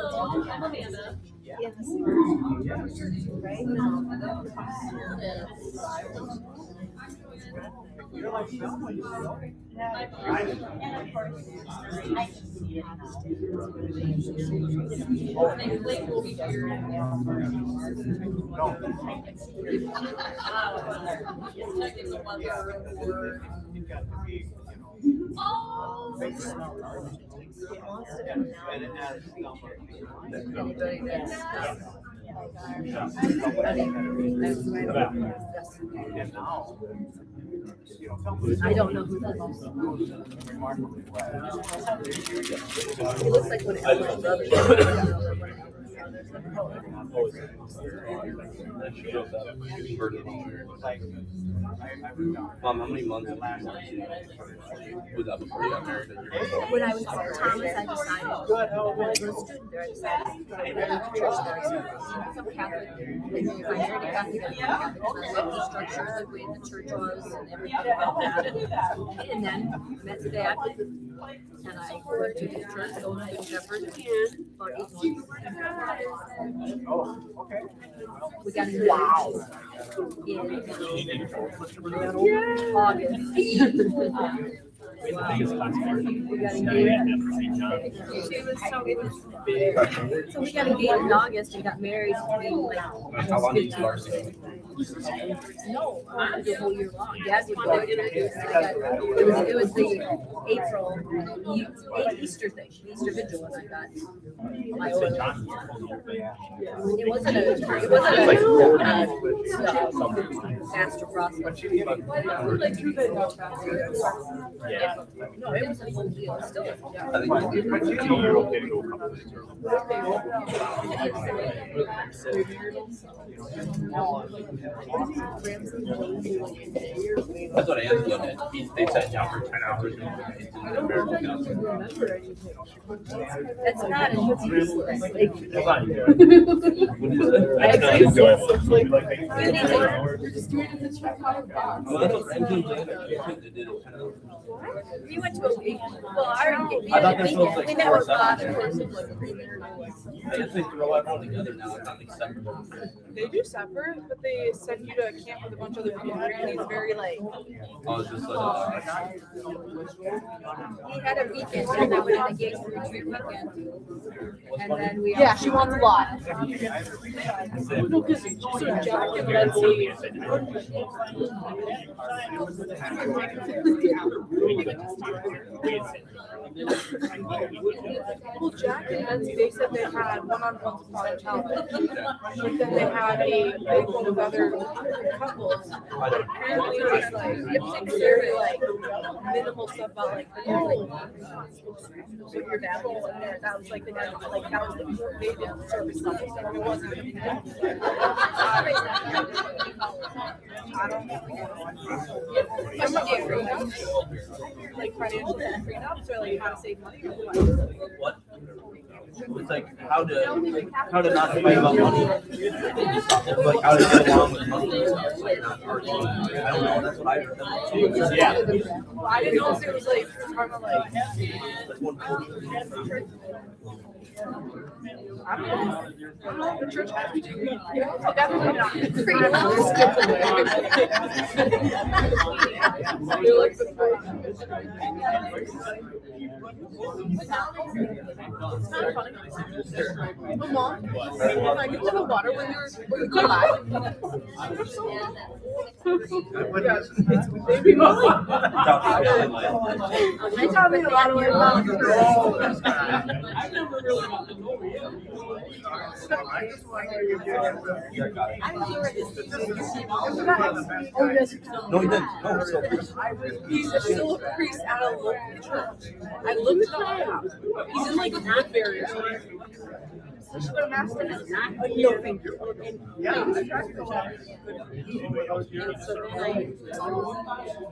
I don't know who that is. He looks like one of my brothers. Mom, how many months was that before you got married? When I was at Thomas, I decided, when I was a student there, I decided to go to church there. So I'm Catholic, and if I married a Catholic, I'm Catholic. I love the structure, the way the church was, and everything about that. And then met the dad, and I went to his church, Untitled Chapter, for 8 months. We got engaged in August. The biggest concert. We got engaged. So we got engaged in August and got married in like How long did you last? no, the whole year long. Dad would go to it was the April Easter thing, Easter vigil, and I got my oil. It wasn't a faster process. Yeah. No, it was a full deal. Still, I think You're okay to go a couple days early. That's what I asked on it. They sat down for 10 hours. that's not an useless. Like, That's not you. That's not enjoyable. We went to a week. Well, I I thought this was like we never 4 thought seconds. it was like premarital. I guess they throw everyone together now. It's not like separate. They do separate, but they send you to a camp with a bunch of other people. It's very like. Oh, it's just like. We had a weekend and then we had a gangster retreat weekend. And then we Yeah, she wants a lot. No, because so Jack and Betsy. Well, Jack and Betsy, they said they had one-on-ones with each other. But then they had a big one with other couples. But apparently it was like, very like minimal stuff about like, what your dad was in there. That was like the guy, like that was the they did service stuff. So it wasn't. I don't know. Like financial freedom, so like how to save money or what? What? like how to not fight about money, like how to get along with money and stuff, like not arguing. I don't know. That's what I heard. Yeah. Well, I didn't know if it was like kind of like. I don't know. The church has to do. Definitely not. You're like the it's not funny. But Mom, can I get to the water when you come back? Baby Molly. They taught me a lot of ways about I've never really got to know you. I just want to know you're doing. Oh, yes. No, he didn't. No, so He's still a priest at a local church. I looked it up. He's in like Woodbury or something. No, thank you.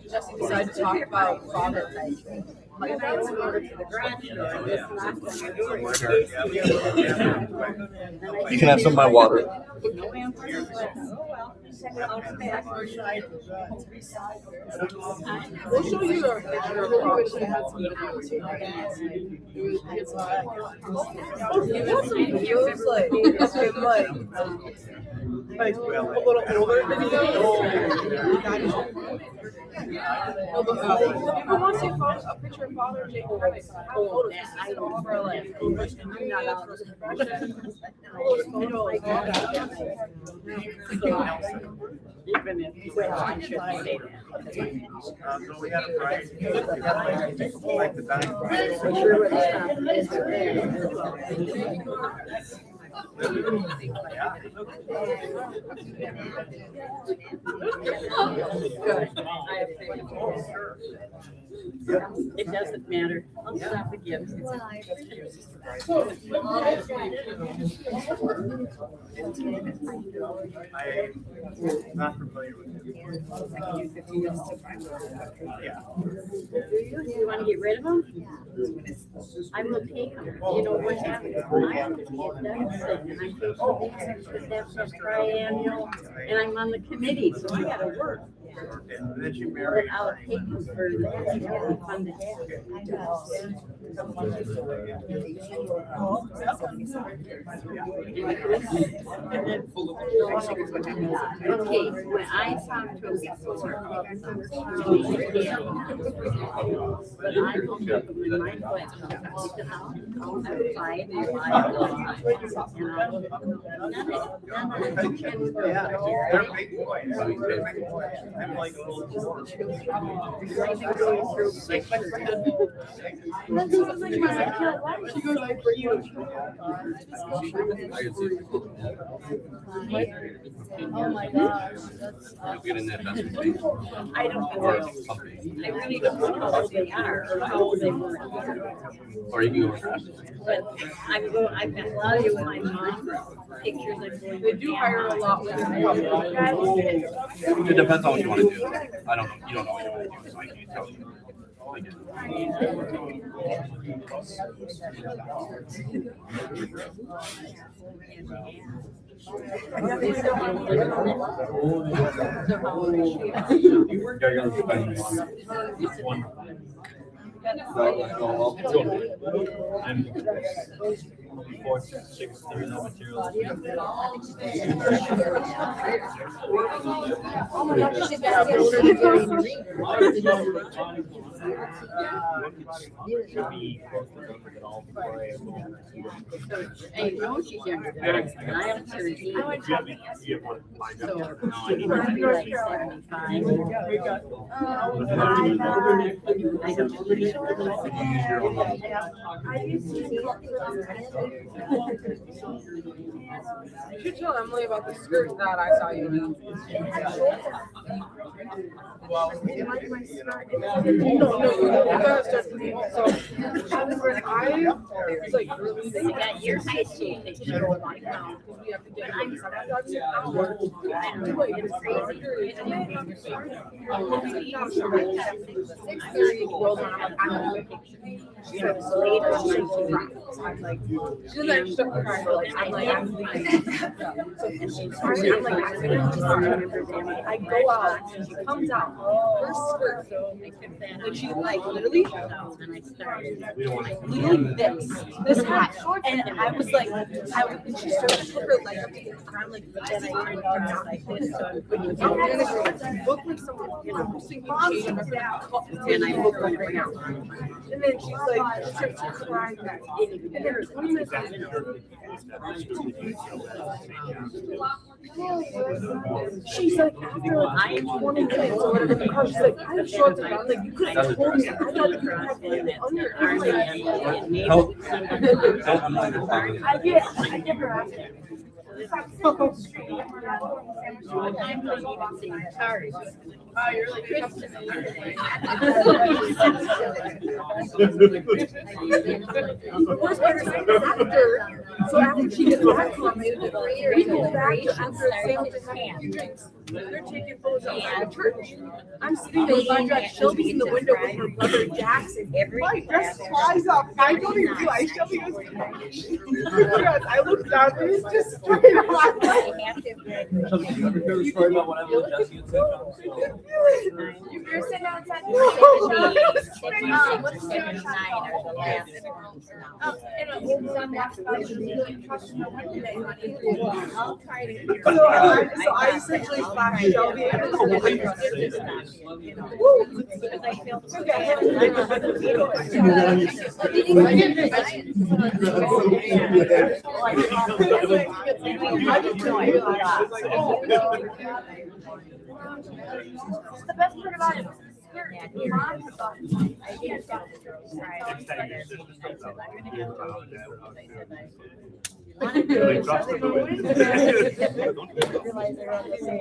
Jesse decided to talk about father. Like, I was over to the garage. you can have some of my water. We'll show you a picture of her. She had some videos. He was like a little older than you. No, but I want to see a picture of Father Jake. I don't for like Even if you I should say that. So we had a price. Like the dining It doesn't matter. I'll stop the gifts. I'm not familiar with it. Yeah. Do you want to get rid of them? I will take them. You know what happens? I have to get them sick, and I take them because that's a triennial, and I'm on the committee, so I gotta work. And then you But marry. I'll take them for that. It's really fun to have. Okay, when I talk to before, but I will take them in my place. I'll take them out, I'll apply it, and I They're big boys. I'm like a little. She goes, I bring you. Oh my gosh. You'll get in that best way. I don't know. I really don't know how old they are or how old they were. Or you can go across. But I've got a lot of my mom pictures of going. They do hire a lot with their It depends on what you want to do. I don't know. You don't know what you want to do, so I can't tell you. Hey, no, she's younger than us, and I am 13. So she'd probably be like 75. I You should tell Emily about the skirt that I saw you in. No, it's like really got your high school picture. we have to get She doesn't actually start crying, but like, I'm like, I'm leaving. So she's crying, I'm like, I go out, and she comes out, her skirt, like she's like literally this high. And I was like, and she started to put her leg up to the ground, like, but then I turned around like this, so when you get there, you look like someone, you know, and I look like right now. And then she's like, she starts crying back. And then 20 minutes later, she's like, after like 20 minutes or whatever in the car, she's like, I didn't show up to bed. Like, you could have told me. I thought you could have been under. I give her a Oh, you're like Christmas. Worst part is after, so after she gets back from me, we go back after family time. They're taking photos outside the church. I'm sitting there by Shelby's in the window with her brother Jackson. My dress flies up. I don't even realize Shelby was. I looked down and it's just straight on. You're sitting outside the So I essentially flashed Shelby and the best part about it was the skirt. Mom had bought it. Oh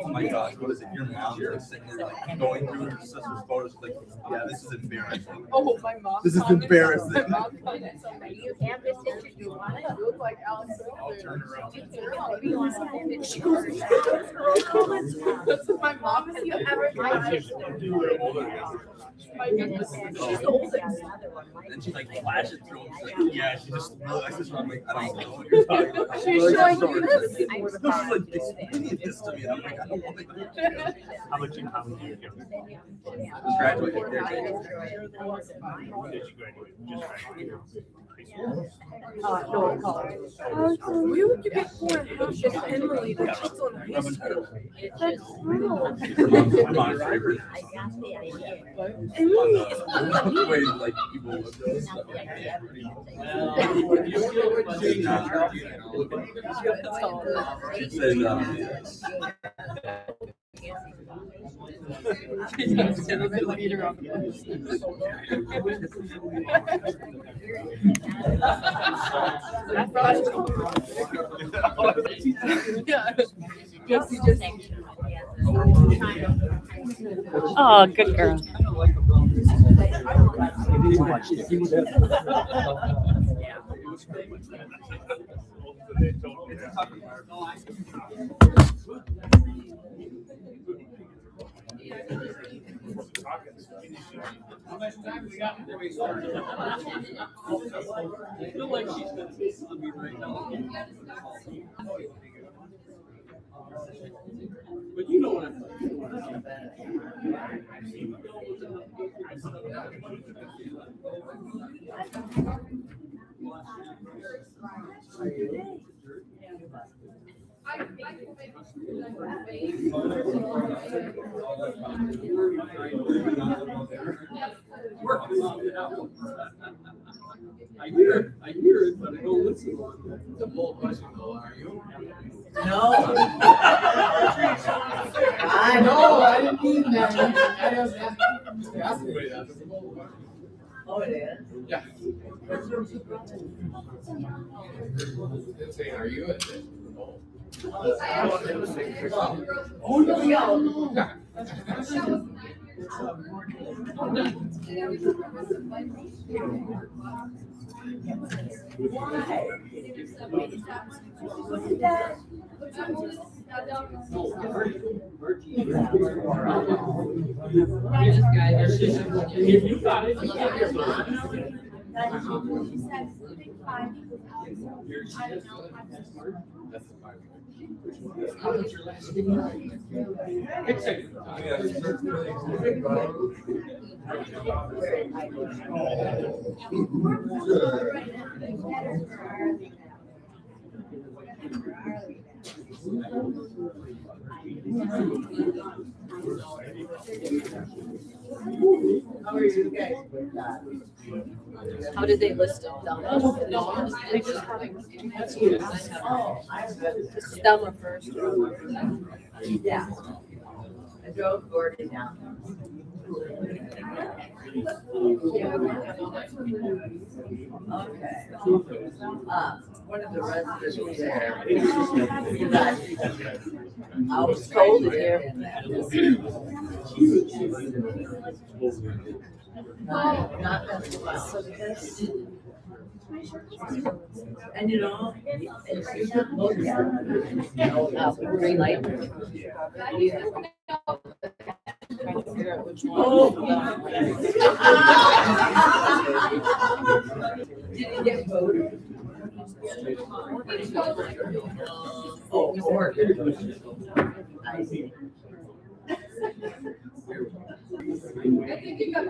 my gosh, what is it? Your mom is sitting there like going through her sister's photos like, yeah, this is embarrassing. Oh, my mom. This is embarrassing. My mom commented something. You have this picture. You want it? You look like Alex. I'll turn around. She goes, that's my mom. Have you ever my goodness. She's the oldest. And she like flashes through them. She's like, yeah, she just realizes I'm like, I don't know what you're talking about. She's showing you this. No, she's like explaining this to me. And I'm like, I don't want to. How much you give? Just graduated there. When did you graduate? Just graduated. No, college. Where would you get 4.5 if Emily that she's on high school? That's brutal. I'm on River. Emily is The way like people look at stuff like that. She said, Oh, good girl. how much time we got before we start? I feel like she's been on me right now. But you know what I'm I hear it, but I don't listen. The whole question, are you? No. I know, I didn't mean that. I was asking the way that's the whole question. Oh, it is? Yeah. It's saying, are you at this? Oh, no. Yeah. If you got it, you got it. How did they list it? They just this is Thelma first. Yeah. I drove Gordon down. Okay. One of the residents was there. I was told it here. Not that so this. And you know, it's green light. Trying to figure out which one. Did you get voted? Oh, I see. I think you got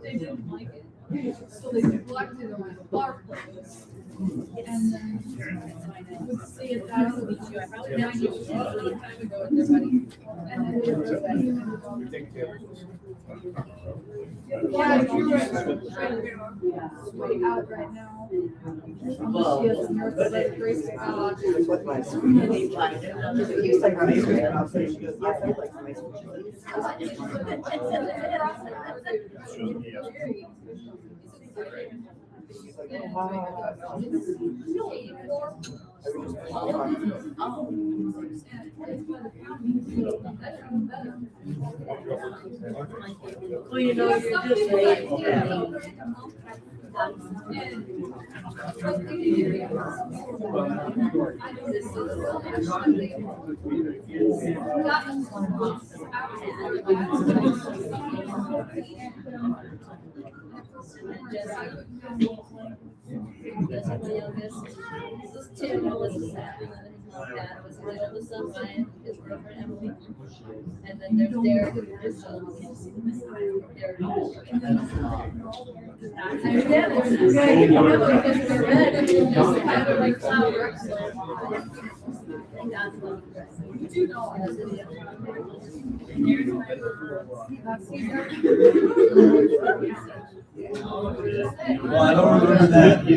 they didn't like it. So they neglected them at the bar place. And then would see it that time ago with their buddy. And then they were yeah, you're right. Way out right now. She has a nurse like Grace God. Well, you know, you're just waiting. This is the youngest. This is Tim, Melissa's dad. Dad was his oldest son, Ryan, his girlfriend Emily, and then there's Derek, his son. Derek. Yeah, there's Greg. You know, because they're red, and it's just kind of like flower excellent. You do know Well, I don't remember that. You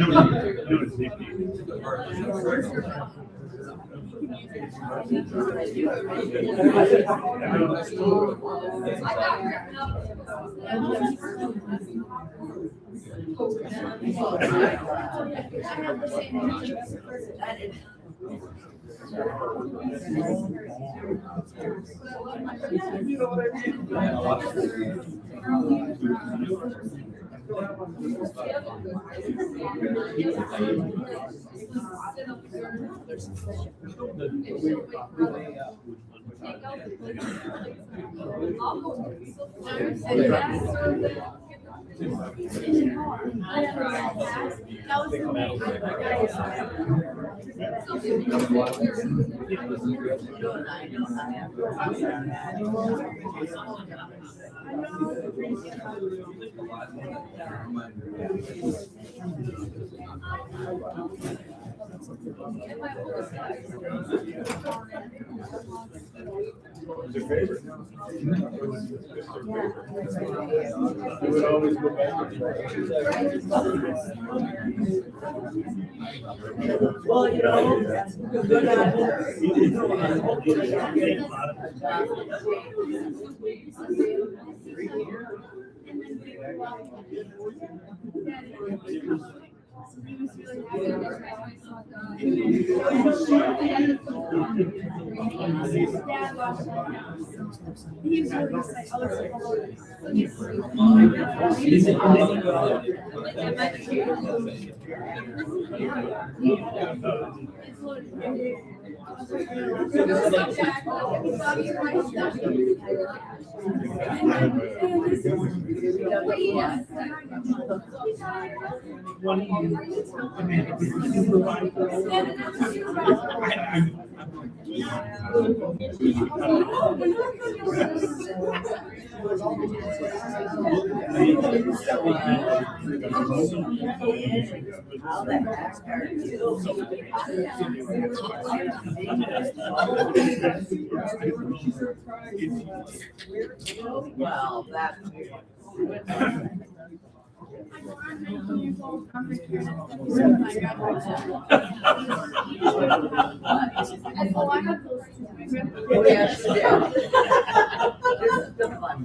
What's your favorite? You would always go back. Well, you know, good at it. Well, that's. Oh, yes, yeah. This is the fun.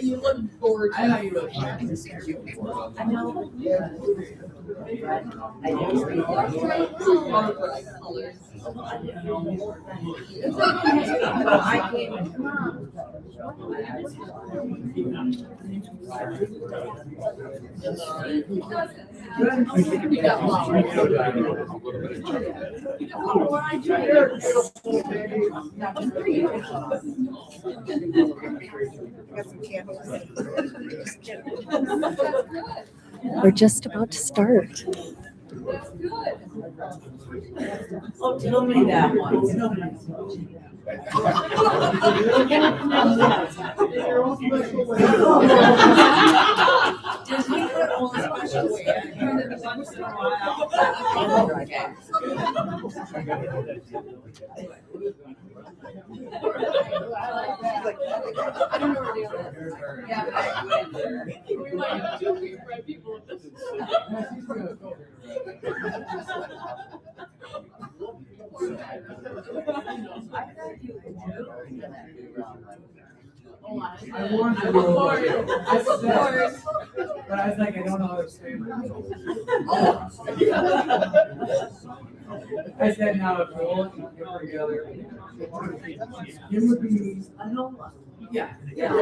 You look gorgeous. I know you look nice. I know. I We're just about to start. Oh, tell me that one. Does he put on special once in a while? Okay. I don't know where the other. Yeah, we might have two red people with this. I warned you. I said, but I was like, I don't know how to say it. I said, now if we're all get together, it would be, yeah,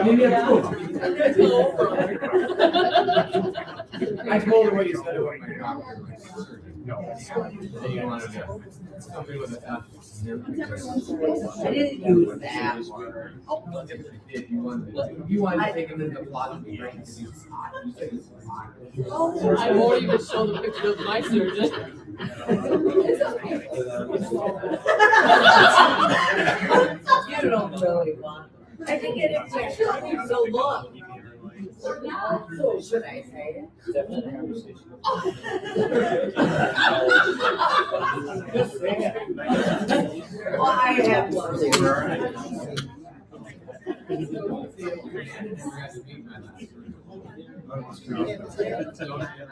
maybe a cool. I told her what you said about my dog. You wanted to something with an F. I didn't use that. You wanted to take him into the plot of the rain. I won't even show the picture of my surgeon. You don't really want. I think it is. So look. Should I say it? Well, I have one.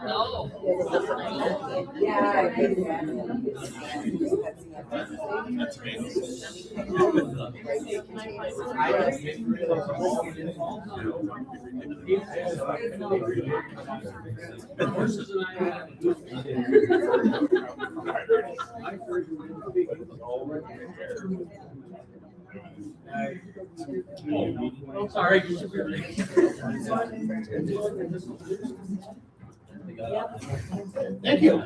No. Yeah, I did Oh, sorry. Thank you.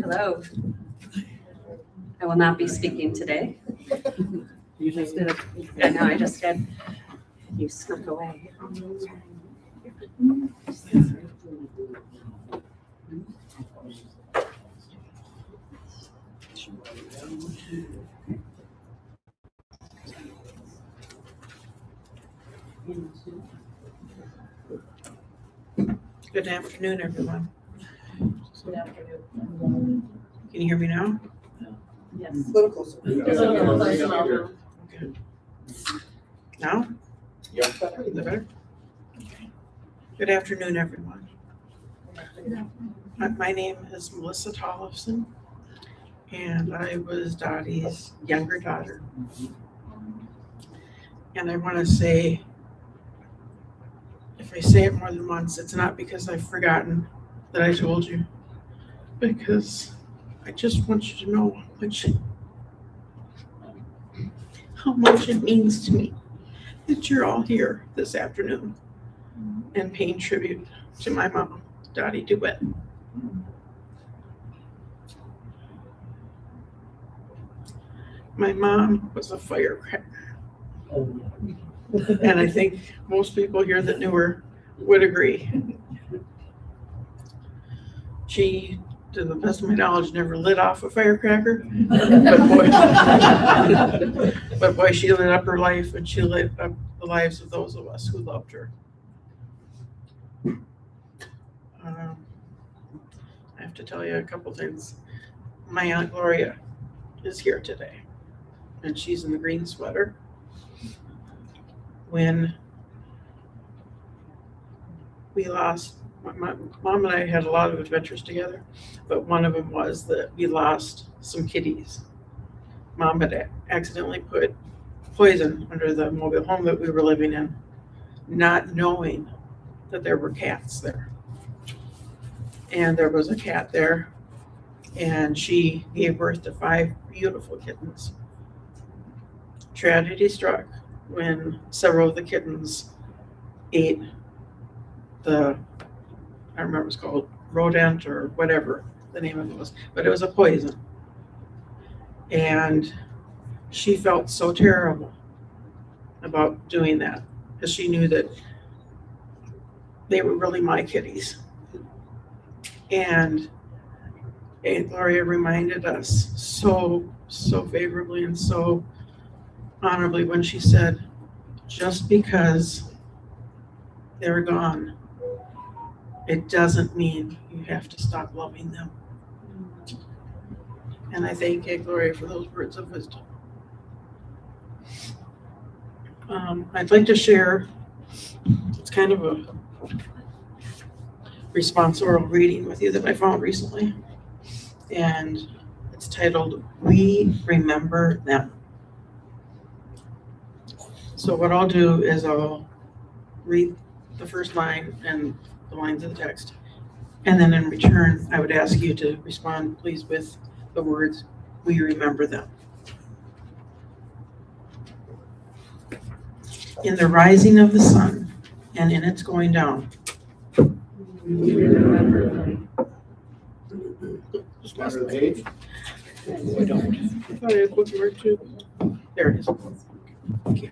Hello. I will not be speaking today. You just did it. I know, I just did. You snuck away. Good afternoon, everyone. Good afternoon. Can you hear me now? Yes. Little closer. Okay. Now? Yeah. Is that better? Okay. Good afternoon, everyone. My name is Melissa Tollefson, and I was Dottie's younger daughter. And I want to say, if I say it more than once, it's not because I've forgotten that I told you, because I just want you to know how much it means to me that you're all here this afternoon and paying tribute to my mom, Dotty DeWitt. My mom was a firecracker. And I think most people here that knew her would agree. She, to the best of my knowledge, never lit off a firecracker, but boy, she lit up her life, and she lit up the lives of those of us who loved her. I have to tell you a couple things. My Aunt Gloria is here today, and she's in the green sweater. When we lost, my mom and I had a lot of adventures together, but one of them was that we lost some kitties. Mom had accidentally put poison under the mobile home that we were living in, not knowing that there were cats there. And there was a cat there, and she gave birth to 5 beautiful kittens. Tragedy struck when several of the kittens ate the, I don't remember what it was called, rodent or whatever the name of it was, but it was a poison. And she felt so terrible about doing that, because she knew that they were really my kitties. And Aunt Gloria reminded us so favorably and so honorably when she said, just because they're gone, it doesn't mean you have to stop loving them. And I thank Aunt Gloria for those words of wisdom. I'd like to share, it's kind of a responsoral reading with you that I found recently. And it's titled, We Remember Them. So what I'll do is I'll read the first line and the lines of the text. And then in return, I would ask you to respond, please, with the words, we remember them. In the rising of the sun and in its going down. We remember them. Just lost the page. No, I don't. I thought I had bookmark too. There it is. Okay.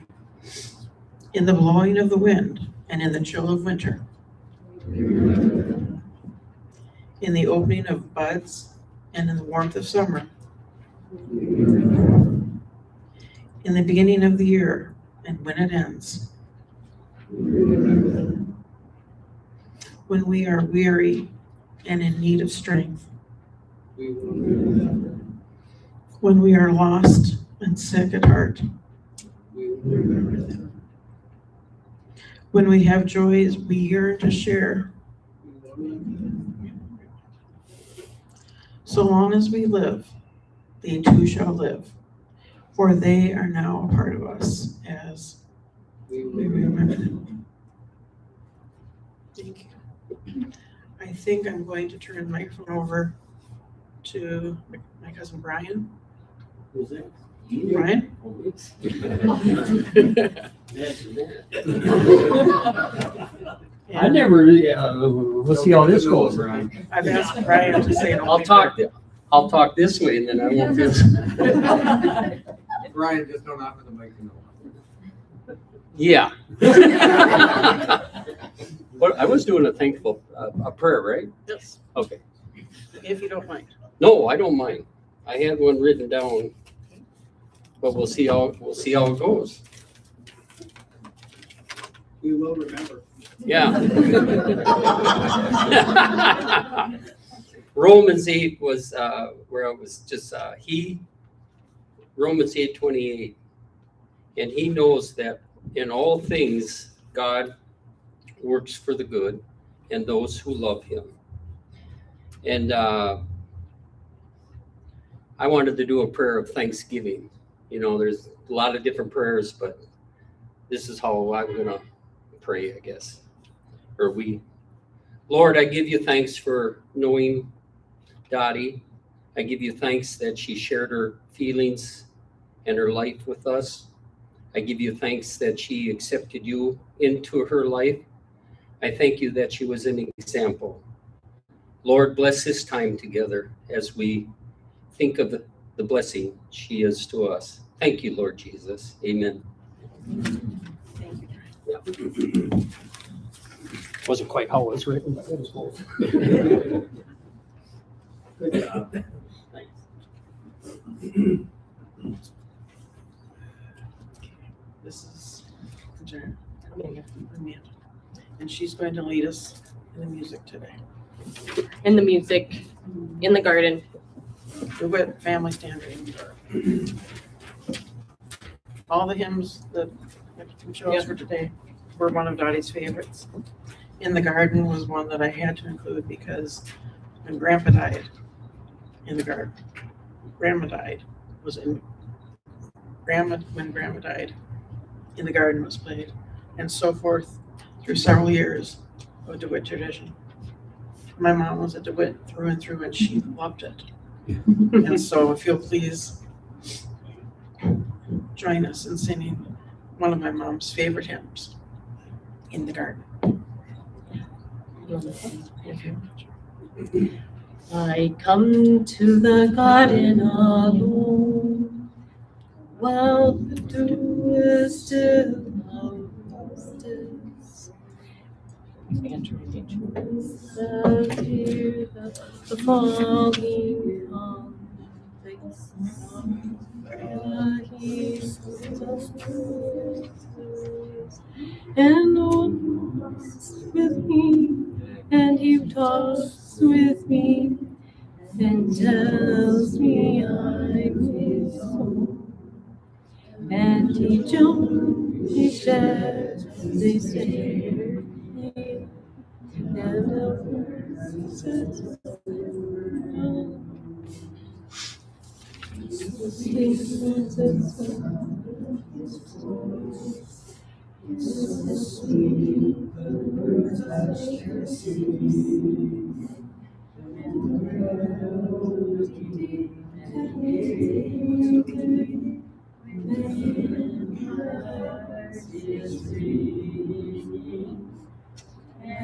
In the blowing of the wind and in the chill of winter. In the opening of buds and in the warmth of summer. In the beginning of the year and when it ends. When we are weary and in need of strength. When we are lost and sick at heart. When we have joys we yearn to share. So long as we live, they too shall live, for they are now a part of us as we remember them. Thank you. I think I'm going to turn the microphone over to my cousin Brian. Who's that? Brian? I never really, we'll see how this goes, Brian. I've asked Brian to say it. I'll talk this way and then I won't feel. Brian, just don't offer the mic to no one. Yeah. But I was doing a thankful, a prayer, right? Yes, Okay. if you don't mind. No, I don't mind. I had one written down, but we'll see how it goes. We will remember. Yeah. Romans 8 was where I was just Romans 8:28, and he knows that in all things God works for the good and those who love him. And I wanted to do a prayer of thanksgiving. You know, there's a lot of different prayers, but this is how I'm gonna pray, I guess. Or we. Lord, I give you thanks for knowing Dotty. I give you thanks that she shared her feelings and her life with us. I give you thanks that she accepted you into her life. I thank you that she was an example. Lord, bless this time together as we think of the blessing she is to us. Thank you, Lord Jesus. Amen. Yeah. Wasn't quite how it was written, but it was close. Good job. This is Amanda, and she's going to lead us in the music today. In the music, in the garden. DeWitt Family Standard. All the hymns that we chose for today were one of Dottie's favorites. In the Garden was one that I had to include because when Grandpa died in the garden, Grandma died was in when Grandma died, In the Garden was played, and so forth through several years of DeWitt tradition. My mom was a DeWitt through and through, and she loved it. And so if you'll please join us in singing one of my mom's favorite hymns, In the Garden. I come to the garden alone, while the dew is still hostess. The falling conflicts, and walks with me, and he talks with me, and tells me I'm his own. And he jumps, he sheds, they stare, and the words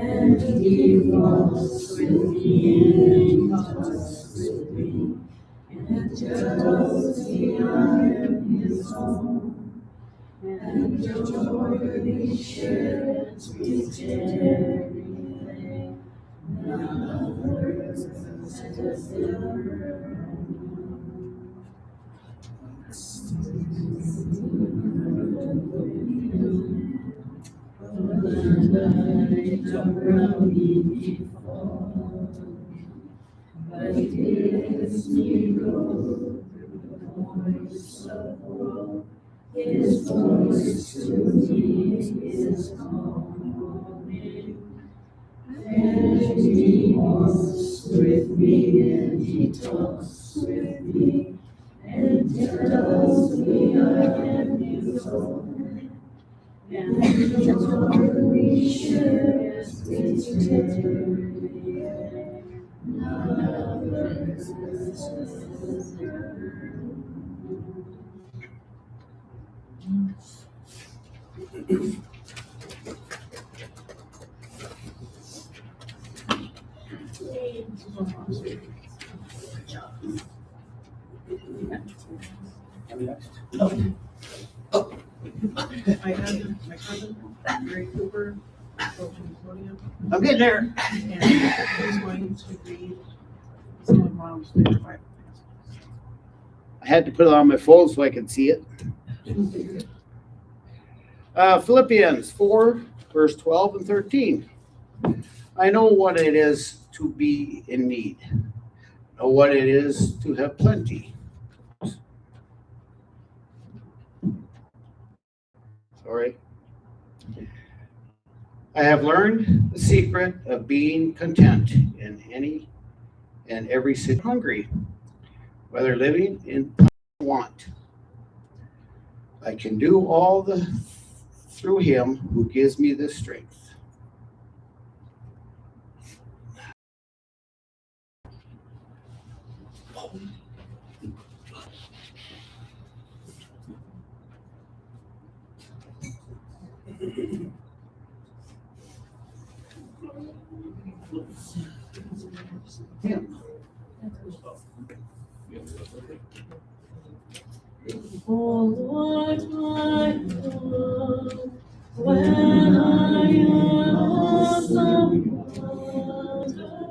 and he walks with me, and talks with me, and tells me I'm his own. And the joy he shares with everything, none others has ever around me before, but it gives me growth through the voice of woe. His voice to me is calling, and he walks with me, and he talks with me, and tells me I am his own. And the joy we share is eternity, none others has ever. I had my cousin, Mary Cooper, go to the podium. I'm getting there. And he's going to read some of Mom's favorite Bible I had to put it on my phone so I could see it. Philippians 4, verse 12 and 13. I know what it is to be in need. Know what it is to have plenty. Sorry. I have learned the secret of being content in any and every situation. Hungry, whether living in want. I can do all through him who gives me the strength. Oh Lord, my God, when I am awesome wonder,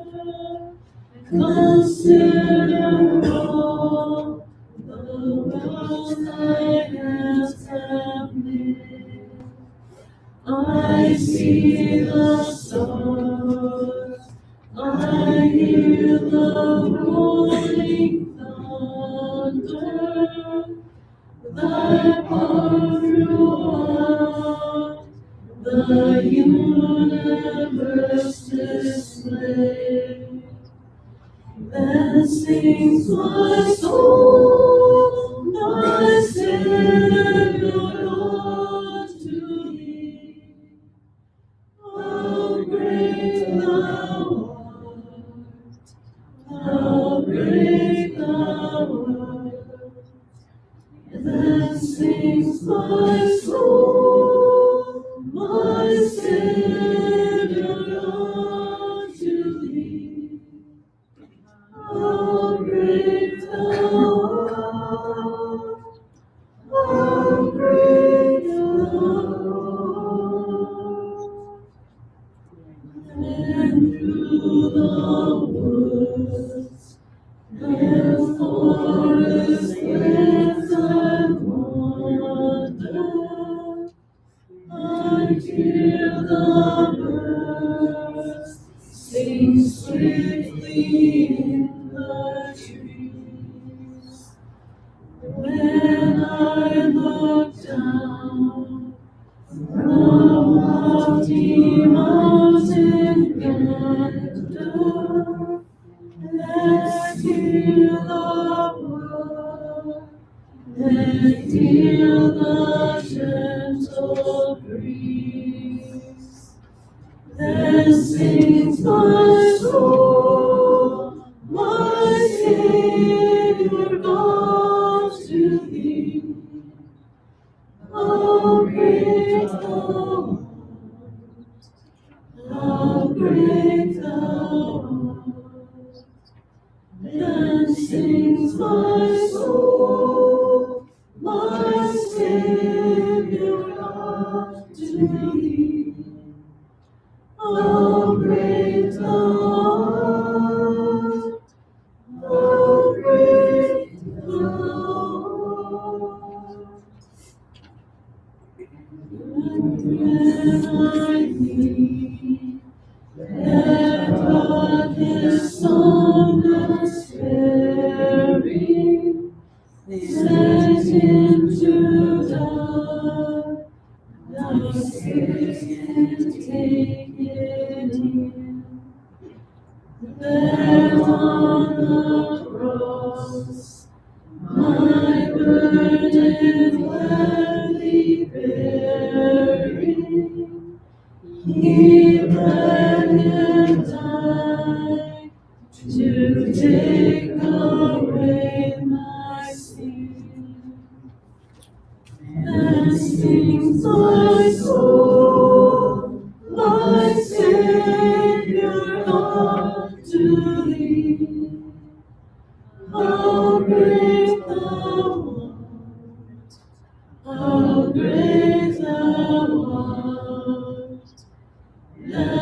consider all the world thy hands have made. I see the stars, I hear the rolling thunder, thy power throughout the universe displayed. Then sings my soul, my Savior God, to thee. How great thou art, how great thou art. Then sings my soul, my Savior unto thee. How great thou art, how great thou art. And through the woods, and forests, glades and wander, I hear the birds sing sweetly in the trees. When I look down from lofty mountain yonder, and hear the word, and hear the gentle breeze. Then sings my soul, my Savior God, to thee. How great thou art, how great thou art. Then sings my soul, my Savior God, to thee. How great thou art, how great thou art. When I think that God His Son despairing sent Him to die, thou scarce can take it in. There on the cross, my burden gladly bearing, He bled and died to take away my sin. Then sings my soul, my Savior God, to thee. How great thou art,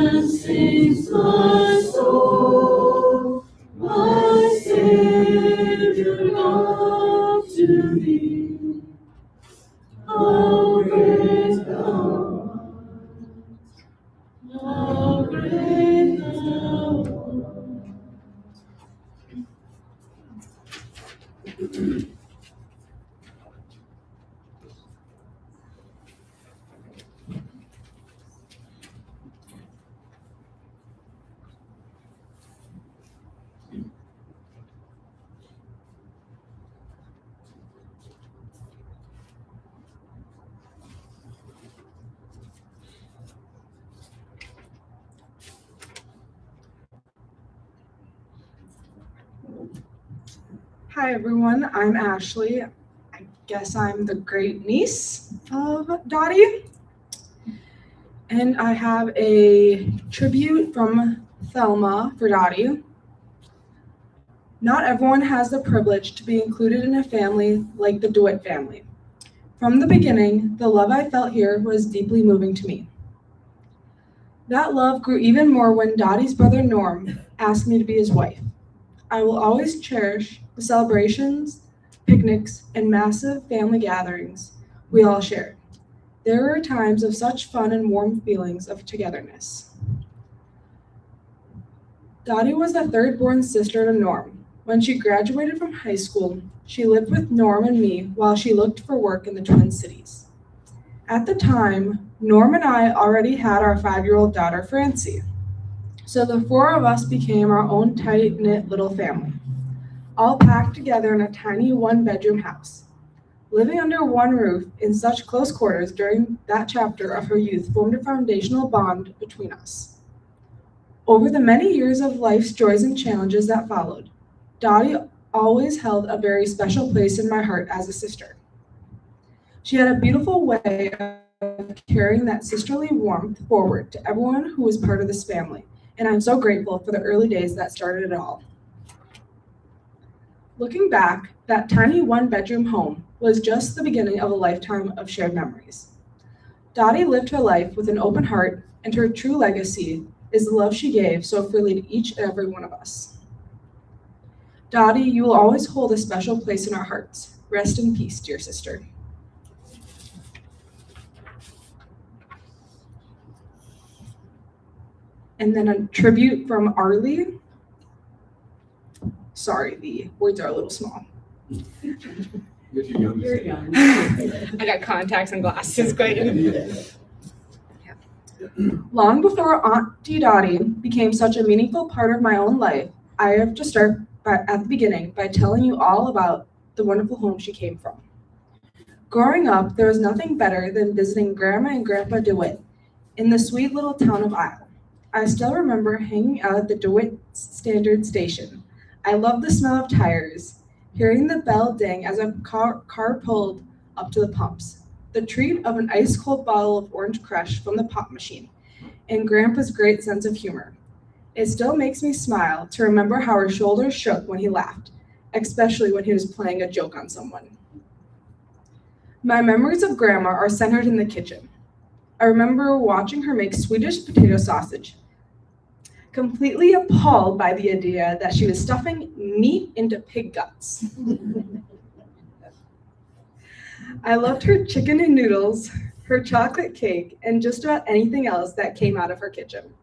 and sings my soul, my Savior God to thee. How great thou art, how great thou art. Hi everyone, I'm Ashley. I guess I'm the great niece of Dotty. And I have a tribute from Thelma for Dotty. Not everyone has the privilege to be included in a family like the DeWitt family. From the beginning, the love I felt here was deeply moving to me. That love grew even more when Dottie's brother Norm asked me to be his wife. I will always cherish the celebrations, picnics, and massive family gatherings we all shared. There were times of such fun and warm feelings of togetherness. Dottie was the third-born sister to Norm. When she graduated from high school, she lived with Norm and me while she looked for work in the Twin Cities. At the time, Norm and I already had our 5-year-old daughter, Francie. So the 4 of us became our own tight-knit little family, all packed together in a tiny 1-bedroom house. Living under one roof in such close quarters during that chapter of her youth formed a foundational bond between us. Over the many years of life's joys and challenges that followed, Dottie always held a very special place in my heart as a sister. She had a beautiful way of carrying that sisterly warmth forward to everyone who was part of this family, and I'm so grateful for the early days that started it all. Looking back, that tiny 1-bedroom home was just the beginning of a lifetime of shared memories. Dottie lived her life with an open heart, and her true legacy is the love she gave so freely to each and every one of us. Dottie, you will always hold a special place in our hearts. Rest in peace, dear sister. And then a tribute from Arlie. Sorry, the words are a little small. You're young. I got contacts and glasses. Long before Auntie Dottie became such a meaningful part of my own life, I have to start at the beginning by telling you all about the wonderful home she came from. Growing up, there was nothing better than visiting Grandma and Grandpa DeWitt in the sweet little town of Isle. I still remember hanging out at the DeWitt Standard Station. I loved the smell of tires, hearing the bell ding as a car pulled up to the pumps, the treat of an ice-cold bottle of orange crush from the pop machine, and Grandpa's great sense of humor. It still makes me smile to remember how her shoulders shook when he laughed, especially when he was playing a joke on someone. My memories of Grandma are centered in the kitchen. I remember watching her make Swedish potato sausage, completely appalled by the idea that she was stuffing meat into pig guts. I loved her chicken and noodles, her chocolate cake, and just about anything else that came out of her kitchen.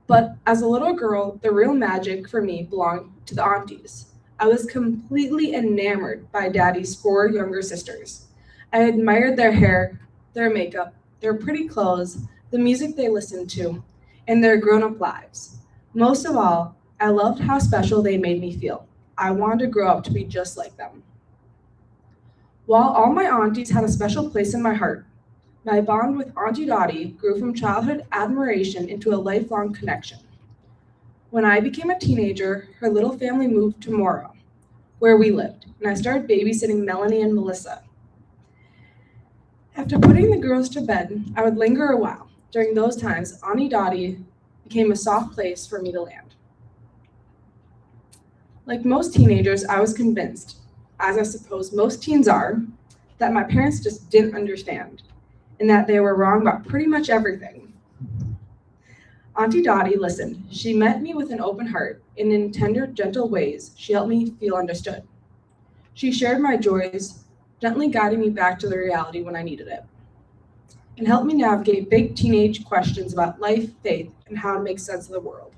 But as a little girl, the real magic for me belonged to the aunties. I was completely enamored by Daddy's 4 younger sisters. I admired their hair, their makeup, their pretty clothes, the music they listened to, and their grown-up lives. Most of all, I loved how special they made me feel. I wanted to grow up to be just like them. While all my aunties had a special place in my heart, my bond with Auntie Dottie grew from childhood admiration into a lifelong connection. When I became a teenager, her little family moved to Morrow, where we lived, and I started babysitting Melanie and Melissa. After putting the girls to bed, I would linger a while. During those times, Auntie Dottie became a soft place for me to land. Like most teenagers, I was convinced, as I suppose most teens are, that my parents just didn't understand, and that they were wrong about pretty much everything. Auntie Dotty listened. She met me with an open heart, and in tender, gentle ways, she helped me feel understood. She shared my joys, gently guiding me back to the reality when I needed it, and helped me navigate big teenage questions about life, faith, and how to make sense of the world.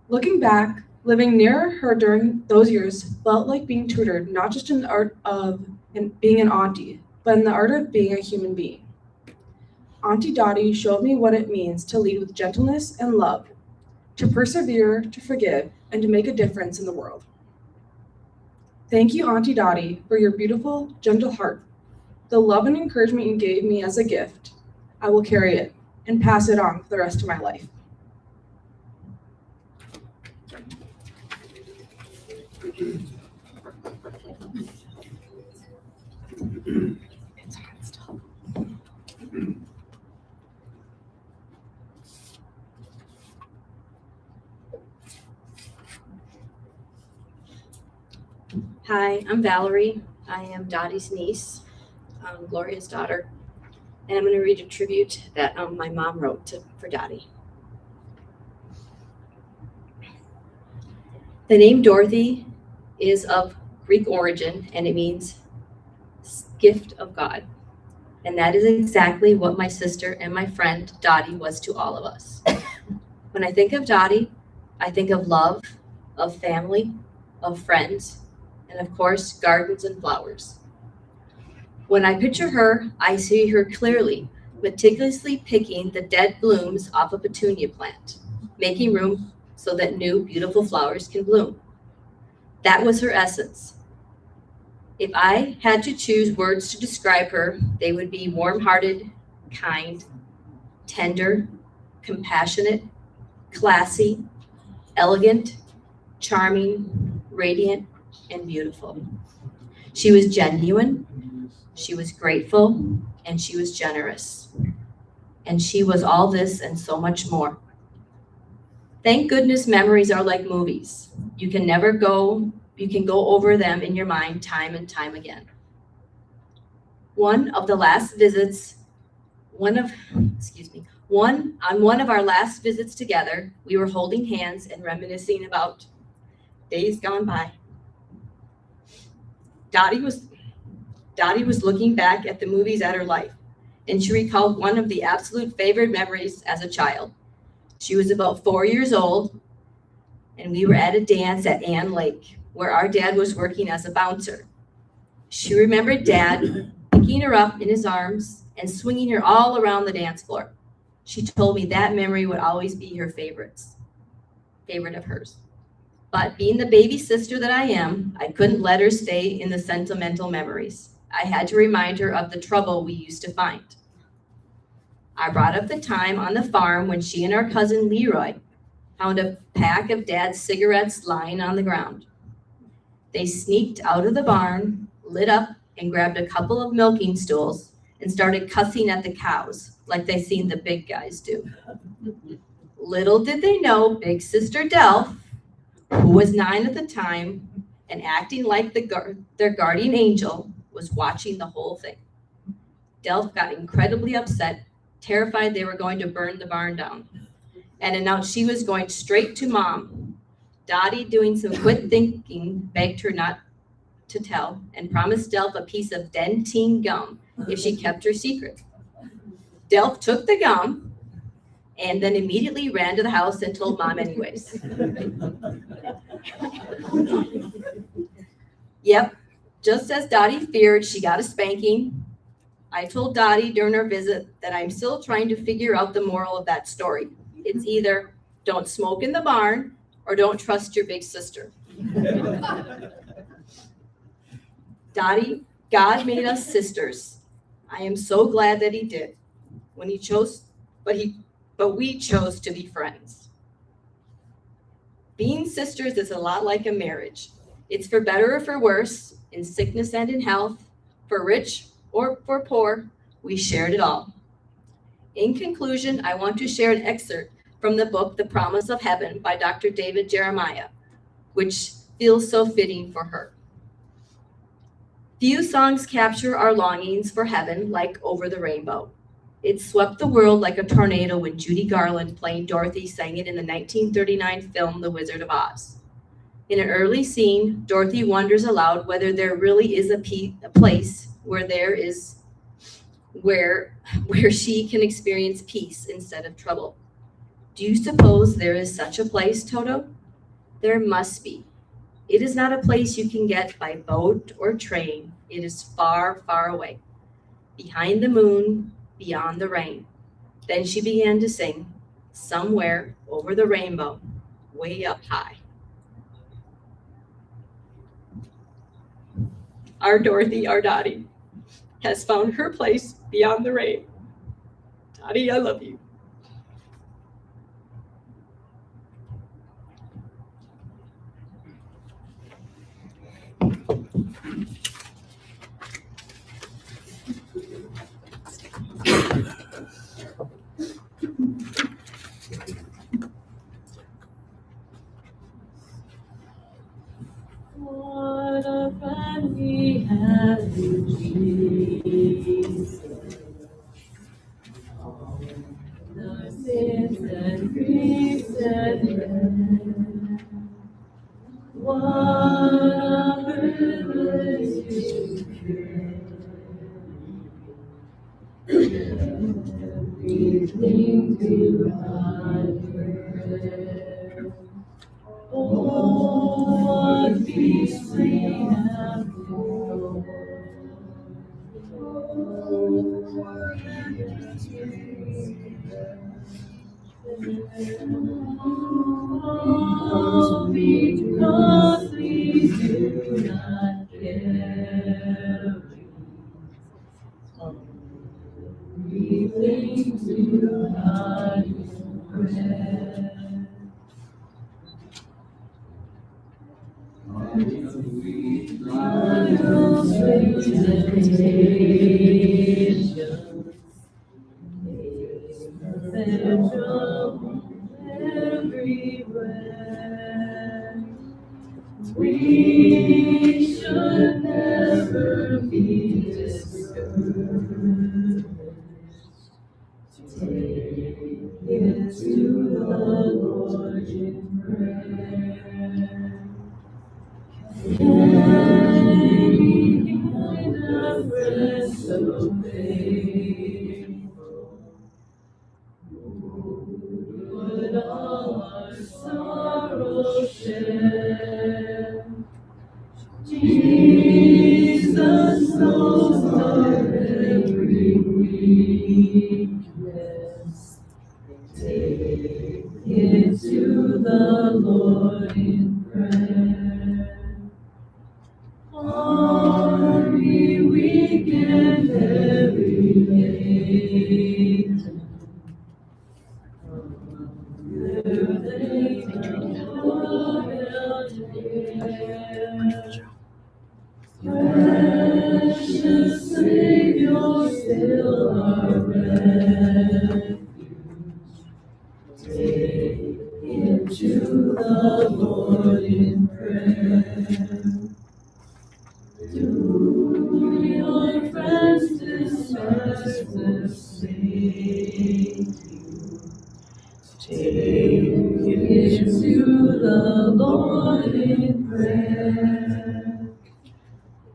Looking back, living near her during those years felt like being tutored not just in the art of being an auntie, but in the art of being a human being. Auntie Dotty showed me what it means to lead with gentleness and love, to persevere, to forgive, and to make a difference in the world. Thank you, Auntie Dotty, for your beautiful, gentle heart. The love and encouragement you gave me as a gift, I will carry it and pass it on for the rest of my life. It's hot stuff. Hi, I'm Valerie. I am Dottie's niece, Gloria's daughter, and I'm going to read a tribute that my mom wrote for Dottie. The name Dorothy is of Greek origin, and it means gift of God. And that is exactly what my sister and my friend Dottie was to all of us. When I think of Dottie, I think of love, of family, of friends, and of course, gardens and flowers. When I picture her, I see her clearly, meticulously picking the dead blooms off a petunia plant, making room so that new, beautiful flowers can bloom. That was her essence. If I had to choose words to describe her, they would be warm-hearted, kind, tender, compassionate, classy, elegant, charming, radiant, and beautiful. She was genuine, she was grateful, and she was generous. And she was all this and so much more. Thank goodness memories are like movies. You can go over them in your mind time and time again. On one of our last visits together, we were holding hands and reminiscing about days gone by. Dottie was looking back at the movies at her life, and she recalled one of the absolute favorite memories as a child. She was about 4 years old, and we were at a dance at Ann Lake, where our dad was working as a bouncer. She remembered Dad picking her up in his arms and swinging her all around the dance floor. She told me that memory would always be her favorite of hers. But being the baby sister that I am, I couldn't let her stay in the sentimental memories. I had to remind her of the trouble we used to find. I brought up the time on the farm when she and our cousin Leroy found a pack of Dad's cigarettes lying on the ground. They sneaked out of the barn, lit up, and grabbed a couple of milking stools and started cussing at the cows like they seen the big guys do. Little did they know Big Sister Delph, who was 9 at the time and acting like their guardian angel, was watching the whole thing. Delph got incredibly upset, terrified they were going to burn the barn down, and announced she was going straight to Mom. Dottie, doing some quick thinking, begged her not to tell and promised Delph a piece of dentine gum if she kept her secret. Delph took the gum and then immediately ran to the house and told Mom anyways. Yep, just as Dottie feared, she got a spanking. I told Dottie during our visit that I'm still trying to figure out the moral of that story. It's either don't smoke in the barn or don't trust your big sister. Dottie, God made us sisters. I am so glad that he did. When he chose, but we chose to be friends. Being sisters is a lot like a marriage. It's for better or for worse, in sickness and in health, for rich or for poor, we shared it all. In conclusion, I want to share an excerpt from the book, The Promise of Heaven by Dr. David Jeremiah, which feels so fitting for her. Few songs capture our longings for heaven like Over the Rainbow. It swept the world like a tornado when Judy Garland, playing Dorothy, sang it in the 1939 film The Wizard of Oz. In an early scene, Dorothy wonders aloud whether there really is a place where she can experience peace instead of trouble. Do you suppose there is such a place, Toto? There must be. It is not a place you can get by boat or train. It is far, far away, behind the moon, beyond the rain. Then she began to sing, somewhere over the rainbow, way up high. Our Dorothy, our Dotty, has found her place beyond the rain. Dotty, I love you. What a friend we have in Jesus. All the sins and griefs and dread. What a privilege to carry everything to God. Oh, what peace we have known. Oh, because we do not carry everything to God in prayer. Trials, faith, temptations, and trouble everywhere. We should never be discouraged. Take it to the Lord in prayer. Any kind of friend so faithful, would all our sorrows share. Jesus knows our every weakness. Take it to the Lord in prayer. Are we weak and heavy laden? Precious Savior, still our refuge. Take it to the Lord in prayer. Do your friends distress the saint? Take it to the Lord in prayer.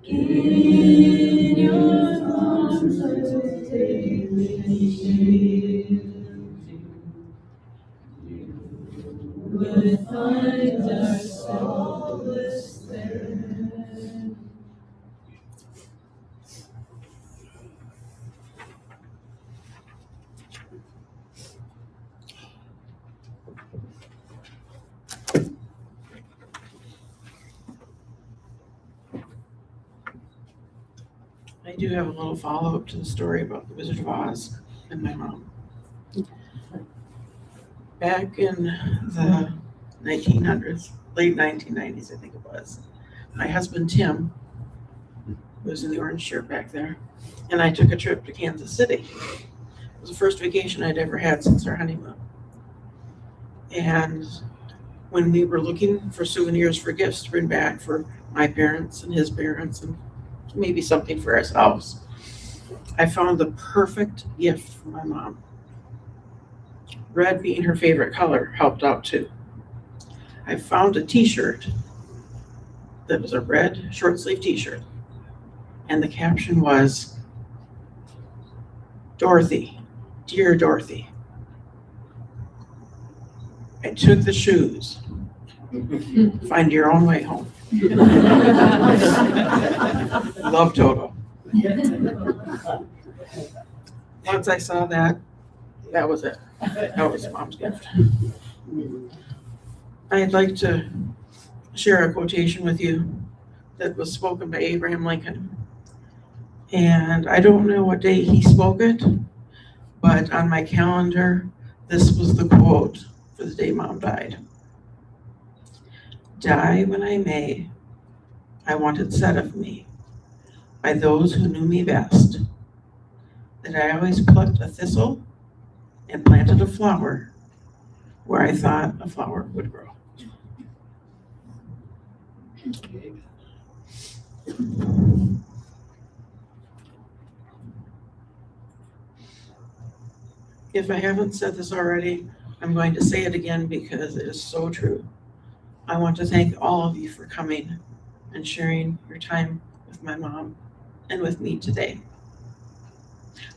In your arms I will take and shield you. Will find our solace there. I do have a little follow-up to the story about the Wizard of Oz and my mom. Back in the 1900s, late 1990s, I think it was, my husband Tim was in the orange shirt back there, and I took a trip to Kansas City. It was the first vacation I'd ever had since our honeymoon. And when we were looking for souvenirs for gifts to bring back for my parents and his parents and maybe something for ourselves, I found the perfect gift for my mom. Red being her favorite color helped out too. I found a t-shirt that was a red short sleeve t-shirt. And the caption was, Dorothy, dear Dorothy, I took the shoes. Find your own way home. Love, Toto. Once I saw that, that was it. That was Mom's gift. I'd like to share a quotation with you that was spoken by Abraham Lincoln. And I don't know what day he spoke it, but on my calendar, this was the quote for the day Mom died. Die when I may, I want it said of me by those who knew me best, that I always plucked a thistle and planted a flower where I thought a flower would grow. If I haven't said this already, I'm going to say it again because it is so true. I want to thank all of you for coming and sharing your time with my mom and with me today.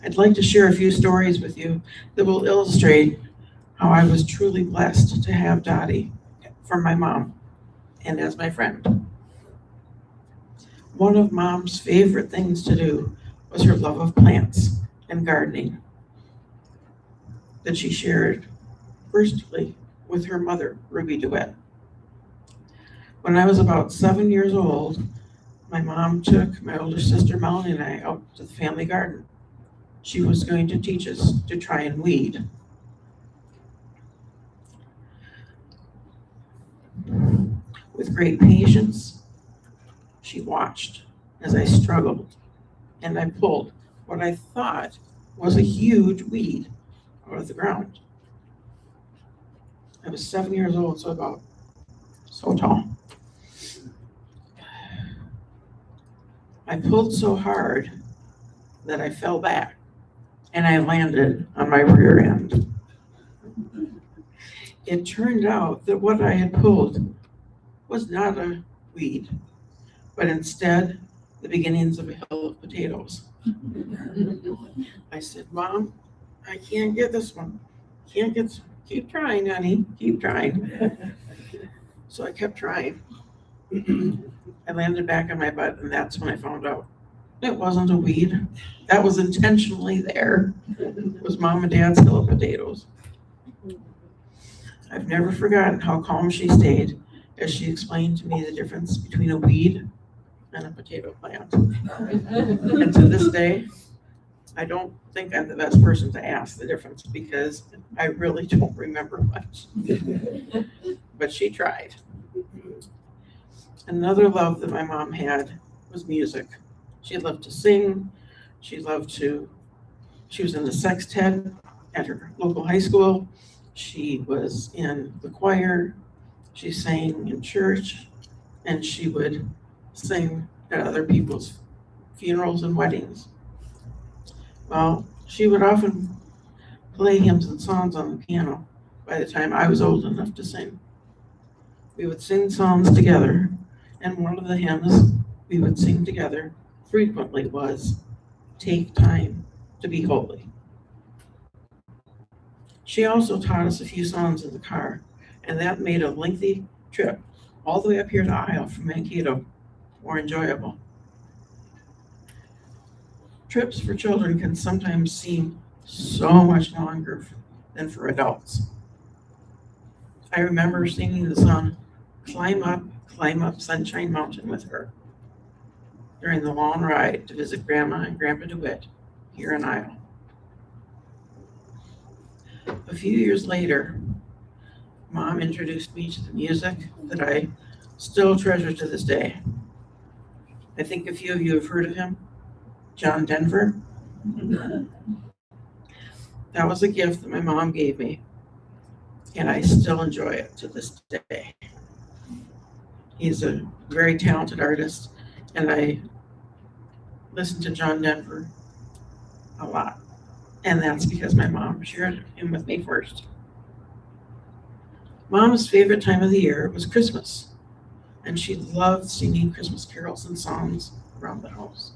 I'd like to share a few stories with you that will illustrate how I was truly blessed to have Dotty from my mom and as my friend. One of Mom's favorite things to do was her love of plants and gardening that she shared firstly with her mother, Ruby DeWitt. When I was about 7 years old, my mom took my older sister Melanie and I out to the family garden. She was going to teach us to try and weed. With great patience, she watched as I struggled and I pulled what I thought was a huge weed out of the ground. I was 7 years old, so about so tall. I pulled so hard that I fell back and I landed on my rear end. It turned out that what I had pulled was not a weed, but instead the beginnings of a hill of potatoes. I said, Mom, I can't get this one. Can't get, keep trying, honey, keep trying. So I kept trying. I landed back on my butt, and that's when I found out it wasn't a weed. That was intentionally there. It was Mom and Dad's hill of potatoes. I've never forgotten how calm she stayed as she explained to me the difference between a weed and a potato plant. And to this day, I don't think I'm the best person to ask the difference because I really don't remember much. But she tried. Another love that my mom had was music. She loved to sing. She was in the sextet at her local high school. She was in the choir. She sang in church, and she would sing at other people's funerals and weddings. Well, she would often play hymns and songs on the piano by the time I was old enough to sing. We would sing songs together, and one of the hymns we would sing together frequently was Take Time to Be Holy. She also taught us a few songs in the car, and that made a lengthy trip all the way up here to Isle from Mankato more enjoyable. Trips for children can sometimes seem so much longer than for adults. I remember singing the song Climb Up Sunshine Mountain with her during the long ride to visit Grandma and Grandpa DeWitt here in Isle. A few years later, Mom introduced me to the music that I still treasure to this day. I think a few of you have heard of him, John Denver. That was a gift that my mom gave me, and I still enjoy it to this day. He's a very talented artist, and I listen to John Denver a lot. And that's because my mom shared him with me first. Mom's favorite time of the year was Christmas, and she loved singing Christmas carols and songs around the house.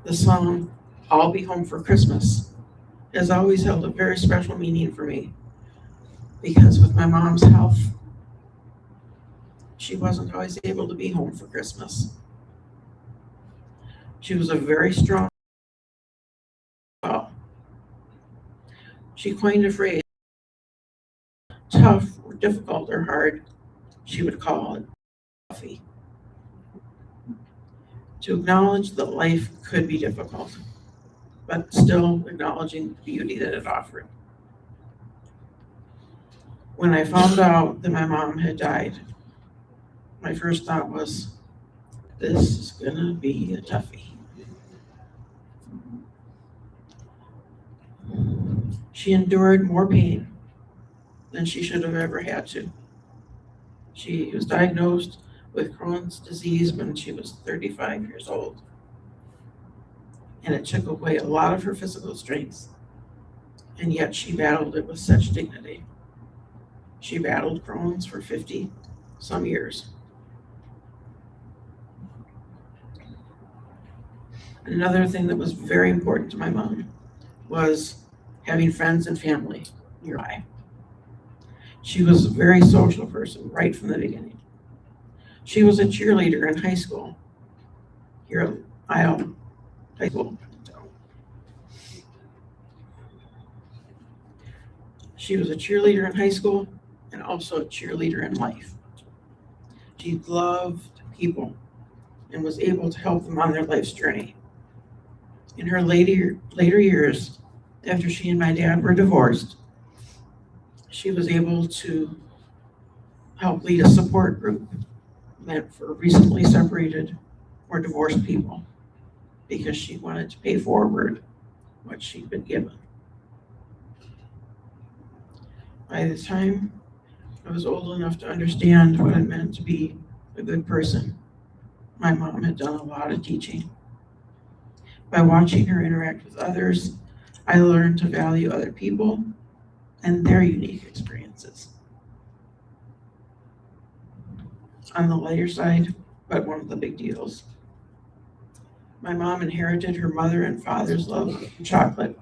The song, I'll Be Home for Christmas, has always held a very special meaning for me because with my mom's health, she wasn't always able to be home for Christmas. She was a very strong girl. She coined a phrase, tough or difficult or hard, she would call it Duffy. To acknowledge that life could be difficult, but still acknowledging the beauty that it offered. When I found out that my mom had died, my first thought was, this is gonna be a toughie. She endured more pain than she should have ever had to. She was diagnosed with Crohn's disease when she was 35 years old. And it took away a lot of her physical strength. And yet she battled it with such dignity. She battled Crohn's for 50 some years. Another thing that was very important to my mom was having friends and family nearby. She was a very social person right from the beginning. She was a cheerleader in high school, here at Isle High School. She was a cheerleader in high school and also a cheerleader in life. She loved people and was able to help them on their life's journey. In her later years, after she and my dad were divorced, she was able to help lead a support group meant for recently separated or divorced people because she wanted to pay forward what she'd been given. By the time I was old enough to understand what it meant to be a good person, my mom had done a lot of teaching. By watching her interact with others, I learned to value other people and their unique experiences. On the lighter side, but one of the big deals, my mom inherited her mother and father's love of chocolate.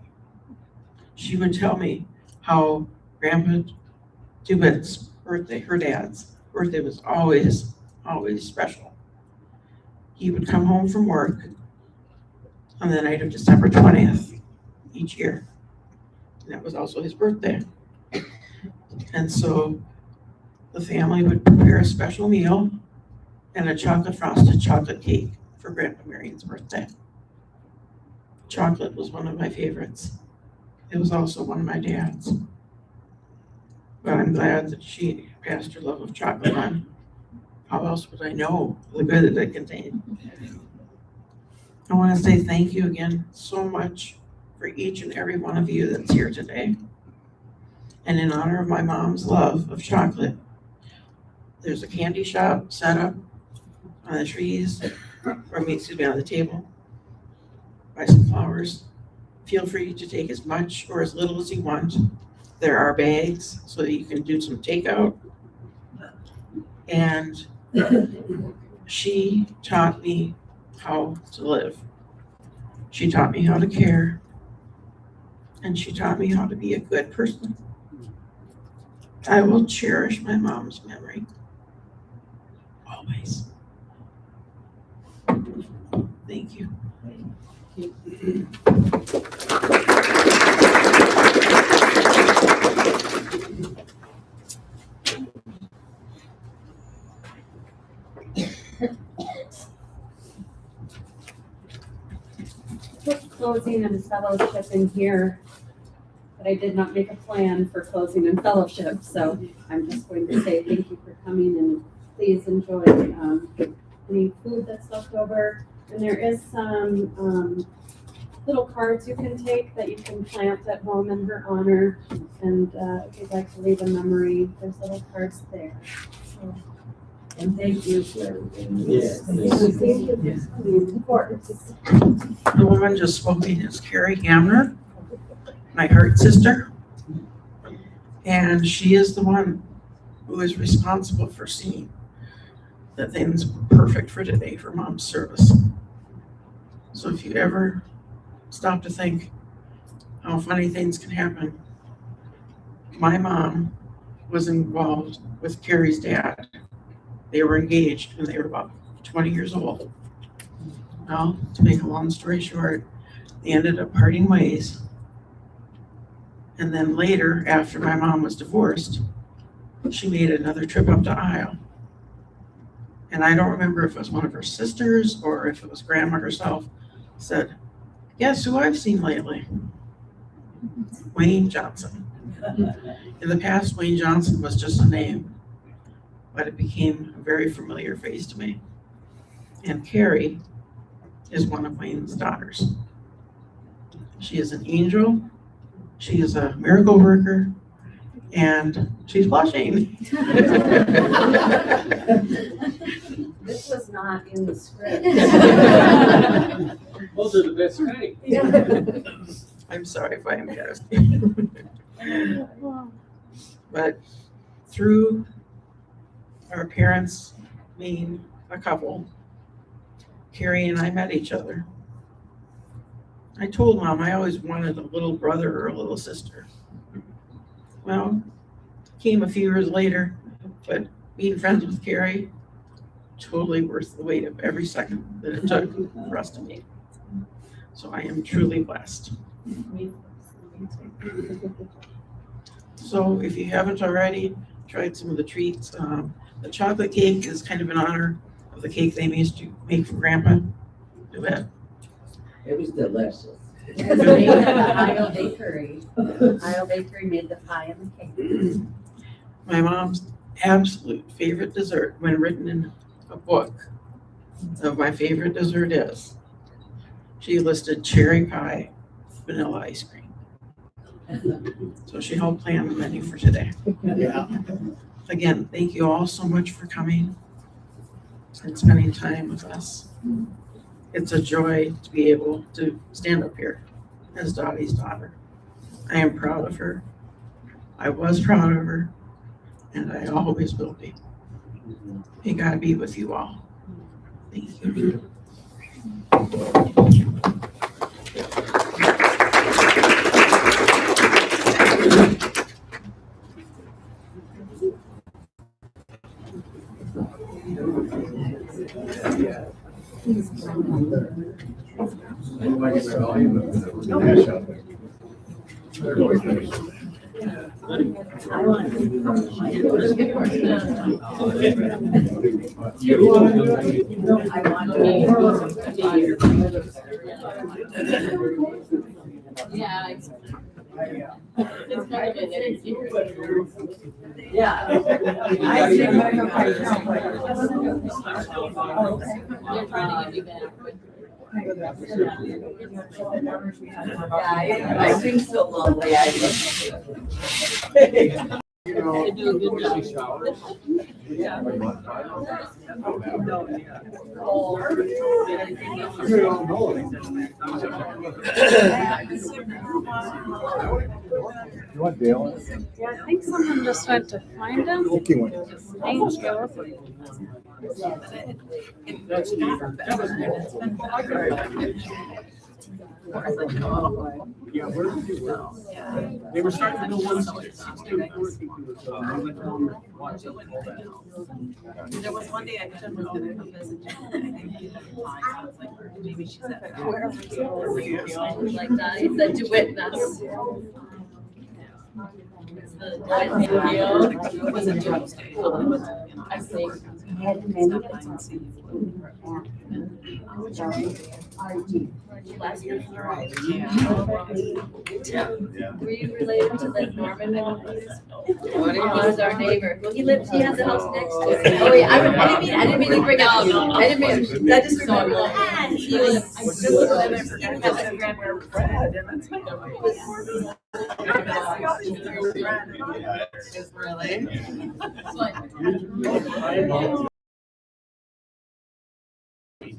She would tell me how Grandpa DeWitt's birthday, her dad's birthday, was always special. He would come home from work on the night of December 20th each year. And that was also his birthday. And so the family would prepare a special meal and a frosted chocolate cake for Grandpa Marion's birthday. Chocolate was one of my favorites. It was also one of my dad's. But I'm glad that she passed her love of chocolate on. How else would I know the good that it contained? I want to say thank you again so much for each and every one of you that's here today. And in honor of my mom's love of chocolate, there's a candy shop set up on the trees, on the table. Buy some flowers. Feel free to take as much or as little as you want. There are bags so that you can do some takeout. And she taught me how to live. She taught me how to care. And she taught me how to be a good person. I will cherish my mom's memory. Always. Thank you. Put closing and fellowship in here, but I did not make a plan for closing and fellowship, so I'm just going to say thank you for coming and please enjoy any food that's left over. And there is some little cards you can take that you can plant at home in her honor. And if you'd like to leave a memory, there's little cards there. So And thank you for everything. Yes. The woman just spoken is Carrie Hamner, my heart sister. And she is the one who is responsible for seeing that things were perfect for today for Mom's service. So if you ever stop to think how funny things can happen, my mom was involved with Carrie's dad. They were engaged when they were about 20 years old. Well, to make a long story short, they ended up parting ways. And then later, after my mom was divorced, she made another trip up to Iowa. And I don't remember if it was one of her sisters or if it was Grandma herself, said, "Guess who I've seen lately? Wayne Johnson." In the past, Wayne Johnson was just a name, but it became a very familiar face to me. And Carrie is one of Wayne's daughters. She is an angel. She is a miracle worker, and she's blushing. This was not in the script. Those are the best kind. I'm sorry if I embarrassed. But through our parents being a couple, Carrie and I met each other. I told Mom I always wanted a little brother or a little sister. Well, came a few years later, but being friends with Carrie, totally worth the wait of every second that it took for us to meet. So I am truly blessed. So if you haven't already tried some of the treats, the chocolate cake is kind of in honor of the cake they used to make for Grandpa. DeWitt. It was delicious. Iowa Bakery. Iowa Bakery made the pie and the cake. My mom's absolute favorite dessert, when written in a book of my favorite dessert is, she listed cherry pie, vanilla ice cream. So she helped plan the menu for today. Yeah. Again, thank you all so much for coming and spending time with us. It's a joy to be able to stand up here as Dottie's daughter. I am proud of her. I was proud of her, and I always will be. May God be with you all. Thank you. Yeah. I think so lovely. I They do a good job. You want Dale? Yeah, I think someone just went to find him. Okay, went. Thank you. Yeah, where did you go? They were starting to do one. There was one day I couldn't was gonna come visit you. I think you had fine. I was like, maybe she's at Like Dotty said, DeWitt nuts. It's the DeWitt video. It was a Tuesday. I think. Last year. Were you related to that Norman one? He was our neighbor. Well, he has a house next to it. Oh, yeah, I didn't mean to bring up. I didn't mean, I just remember. He was. Really?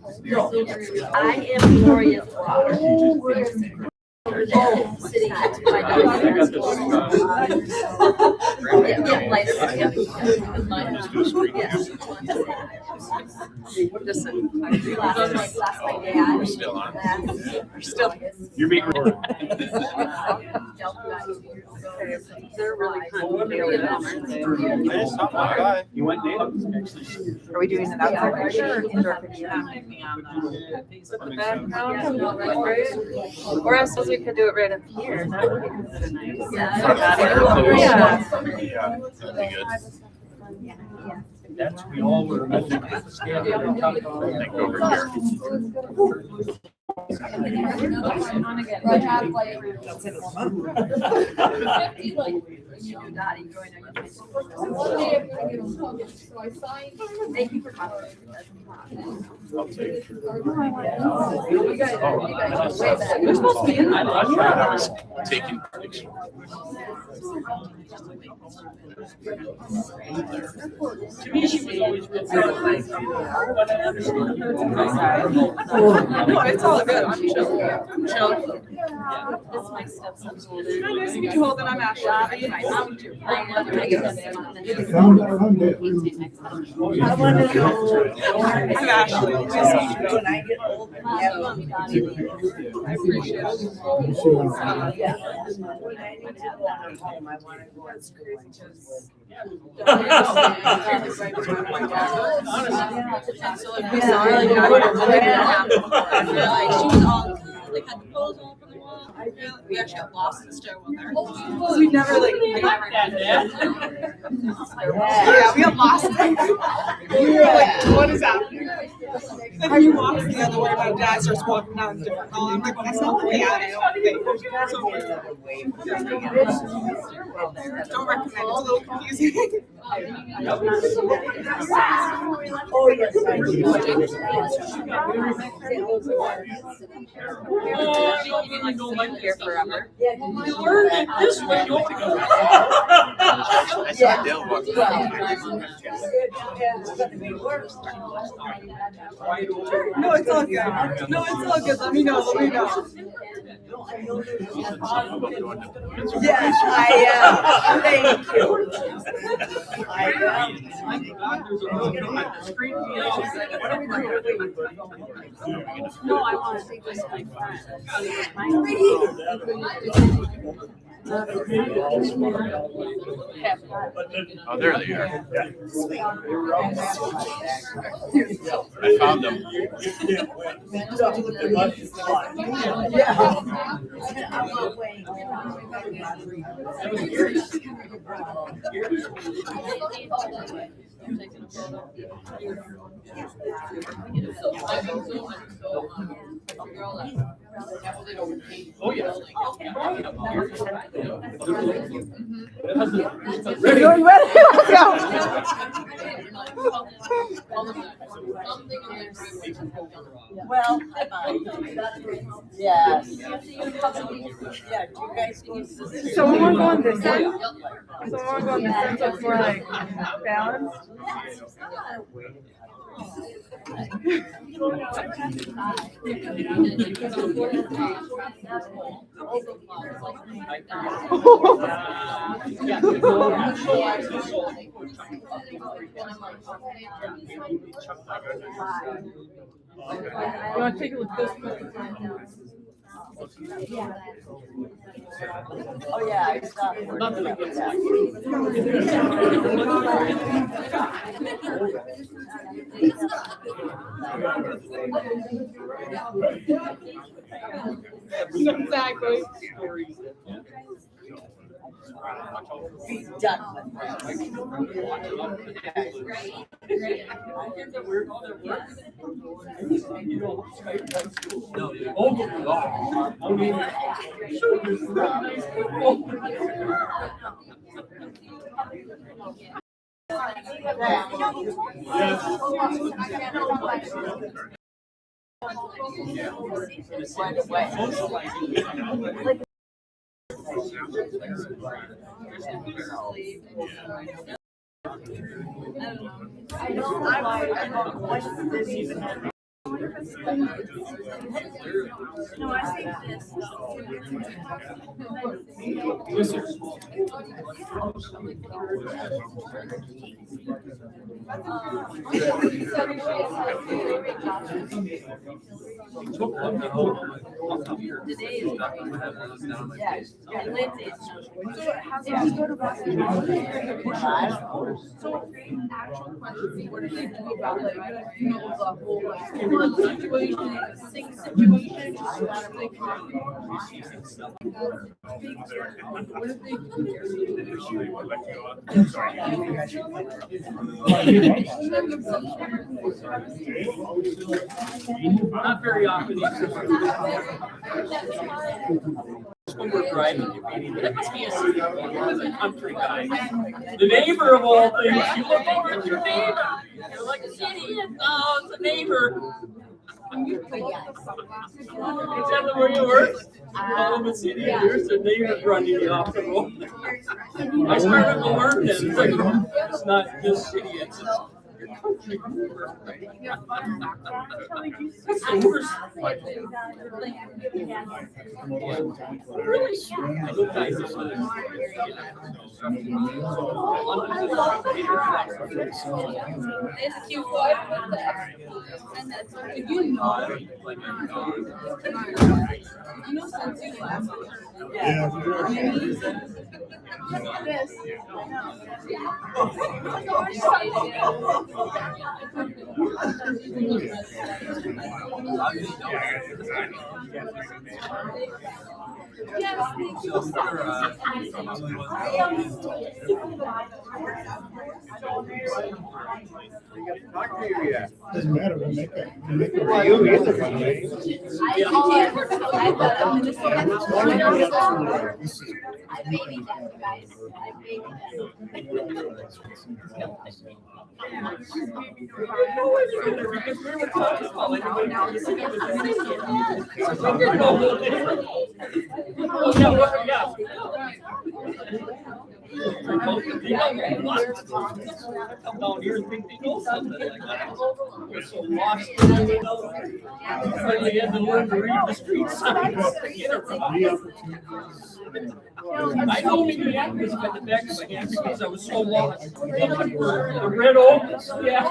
I am Gloria's daughter. Sitting next to my daughter. Yeah, like, Listen, We're still on. You're being recorded. they're really kind of daily numbers. I just stopped by. You went native. Are we doing an outside picture or indoor picture? With the background, right? Or I suppose we could do it right up here. That would be kind of nice. Yeah. Yeah. That'd be good. That's, we all were. I think over here. Thank you for coming. I'll take it. You guys way back. You're supposed to be in that. I was taking pictures. To me, she was always real friendly. No, it's all good. I'm chill. I'm chill. This is my stepson's Hi, nice to meet you, Holden. I'm Ashley. I want to go. I'm Ashley. When I get old, I appreciate it. yeah. When I need to go home, I want to go to school. Like had the clothes all from the wall. We actually got lost in the stairwell there. So we never like. Yeah, we got lost. We were like, what is happening? And he walks the other way. My dad starts walking down a different hall. I'm like, that's not the way out. I don't think. Don't recommend. It's a little confusing. Oh, yes, I do. Here forever. This way. I saw Dale walk by. No, it's all good. No, it's all good. Let me know. Let me know. Yes, I am. Thank you. I am. No, I want to take this to my Oh, there they are. I found them. Oh, yeah. Ready? Ready? Let's go. Well, yes. Yeah, do you guys go to the... So when we're going this end, so when we're going this end, so it's more like balanced. You want to take a look at this? Oh, yeah, I stopped. Exactly. Be done with I don't know why. No, I think this. So actual questions, what do they do about like, you know, the whole like flood situation, sink situation? What if they? Not very often. When we're driving, that must be a city. As a country guy, the neighbor of all things. You look over at your neighbor. You're like a city. No, it's a neighbor. Is that where you work? All in the city, and there's a neighbor running you off the road. I started to learn that. It's like, it's not just city, it's your country. That's the worst. Really? It's cute. You know, since you left. This. Yes, thank you. Doesn't matter. We'll make it. Come down here and think they know something like that. We're so lost. Finally had to learn to read the street signs. I know Minneapolis by the back of my hand because I was so lost. Looking for the red oaks. Yeah.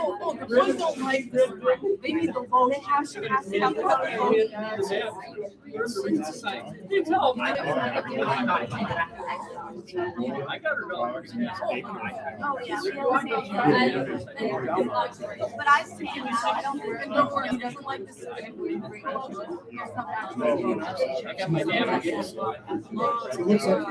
Red don't like red. They need the low. They have to have the You tell them. I got her dog. Oh, yeah. But I say, I don't worry, he doesn't like this. I got my damage. It looks like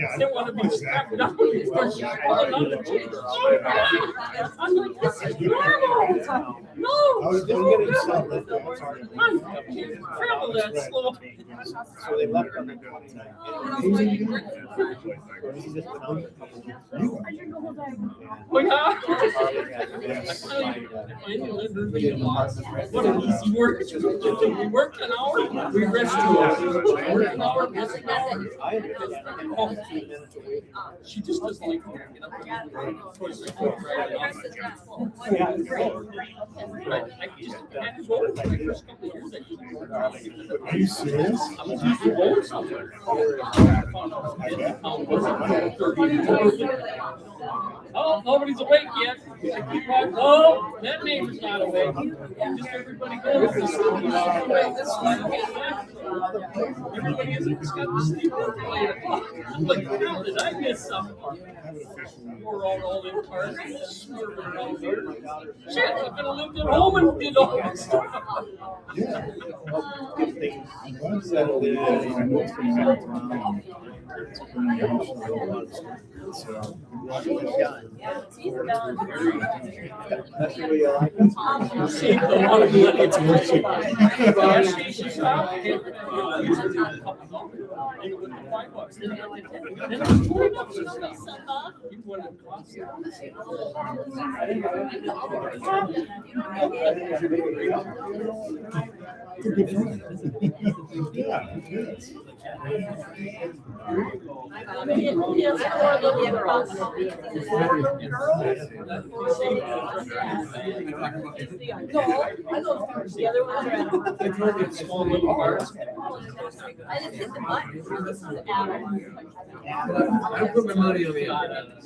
I didn't want to be strapped down. I'm like, this is normal. No. Travel that slow. So they left on the Oh, yeah. What an easy work. We worked an hour, we rest 2 hours. Work an hour, rest an hour. She just doesn't like to get up and towards the floor right now. But I just had to go for my first couple of years. Are you serious? I'm going to go somewhere. Oh, nobody's awake yet. I keep on. Oh, that neighbor's not awake. Just everybody goes. Everybody isn't got to sleep until 8 o'clock. I'm like, how did I miss something? We're all in cars and swerving around here. Shit, I could have lived at home and did all that stuff. settled in. That's the way you like it. It's a good thing. Yeah. The other ones are at small little bars. I just hit the button. This is Adam. I put my money on the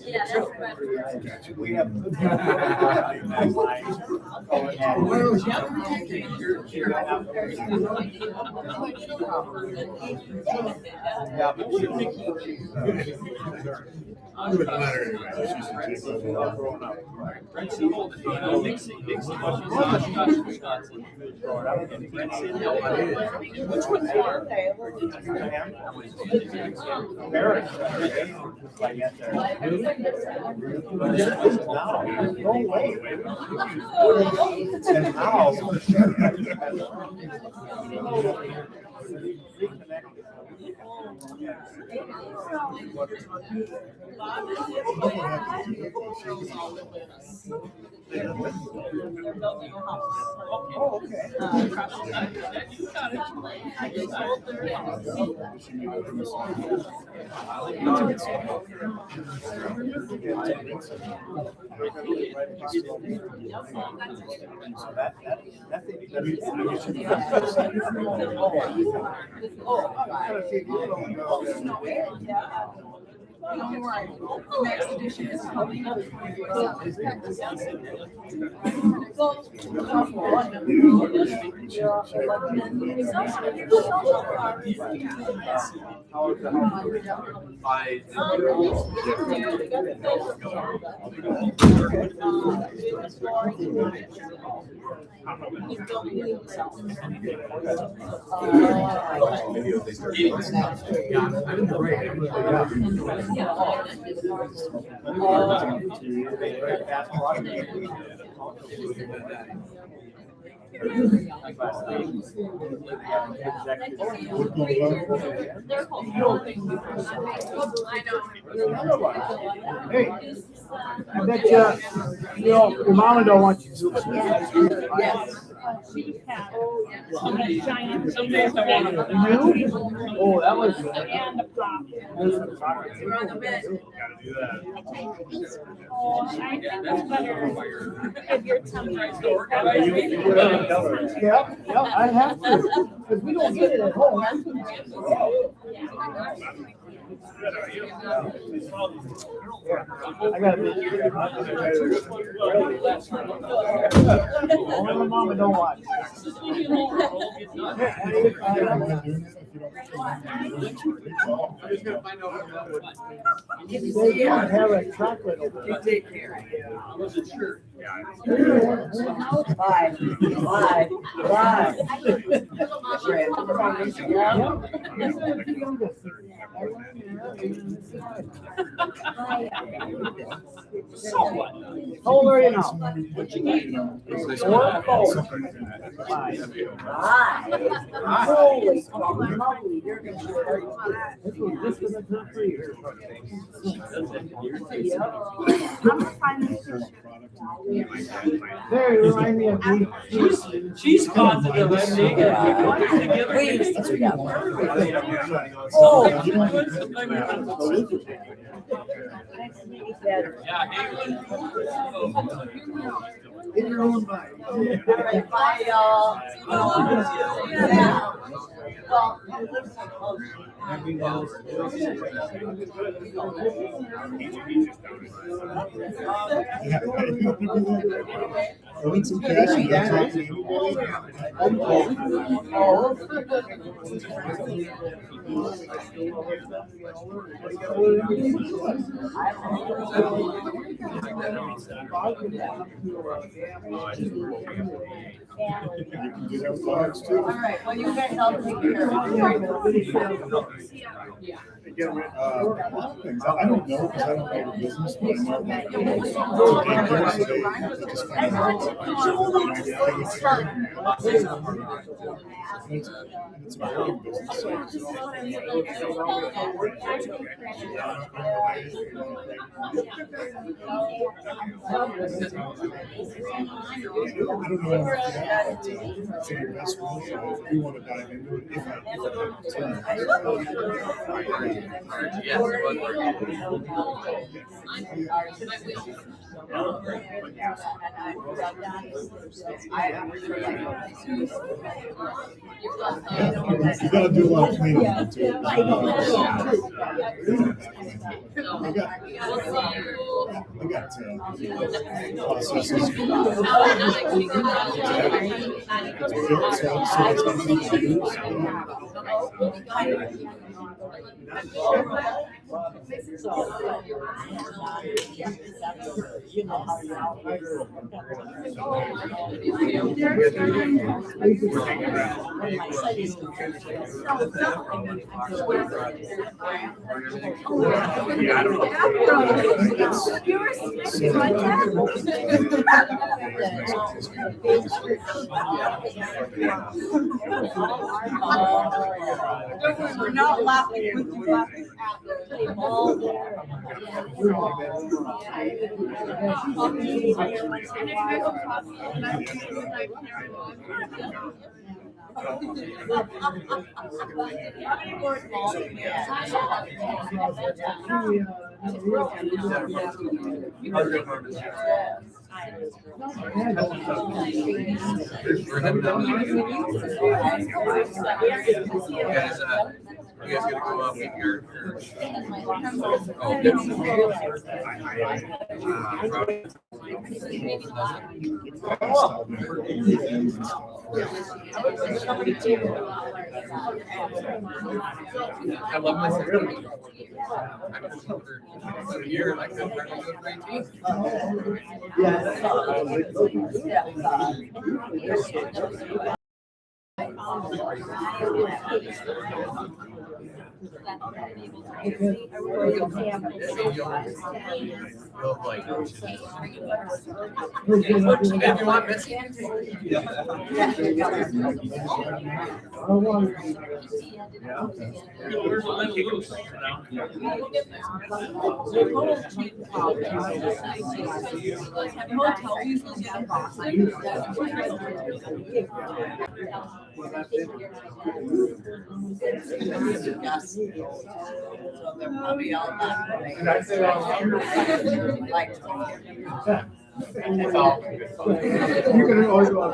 Yeah, that's It wouldn't matter anyway. Which one's more? No way. And how? Oh, okay. Next edition is coming up. Hey, I bet you know, your mama don't want you to. Yes. Some days I want to. You? Oh, that was. And the prop. We're on the bed. Oh, I think it's better if your tummy is Yeah, I have to, because we don't get it at home. I got this. Only my mama don't watch. They have a chocolate over there. Take care. I wasn't sure. Five. So what? How old are you now? What you need? 4? Five. Holy moly, you're gonna be this was not for you. There, you remind me of me. She's positive, I think. We used to do that one. Oh. In your own mind. All right, bye, y'all. Yeah. I went some cash and got talking to All right, well, you guys all take care of it. things. I don't know because I don't know the business. But It's my own business. We want to dive into it. You gotta do a lot of cleaning too. I got processes. It's built so it's easy to use. We're not laughing with you, laughing at the ball there. You guys gonna go up with your I love my sister. I've been with her for a year and I couldn't hardly do it for 18. If you want Missy. You can always go on.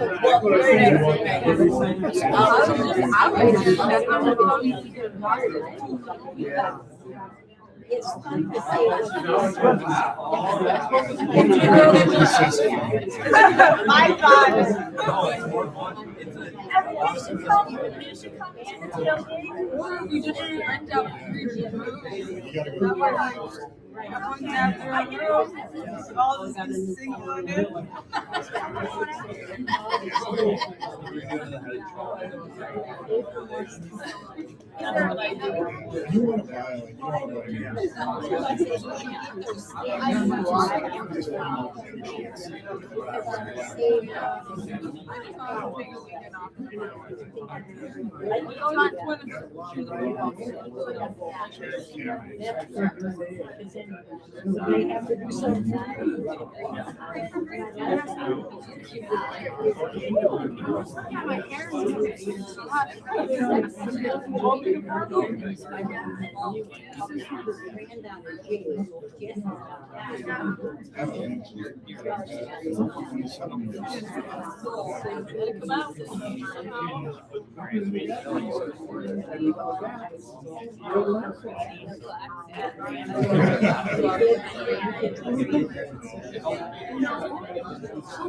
It's fun to say. My God. You should come to the tailgate. You just rent out everyone's got their own room. All of us single again.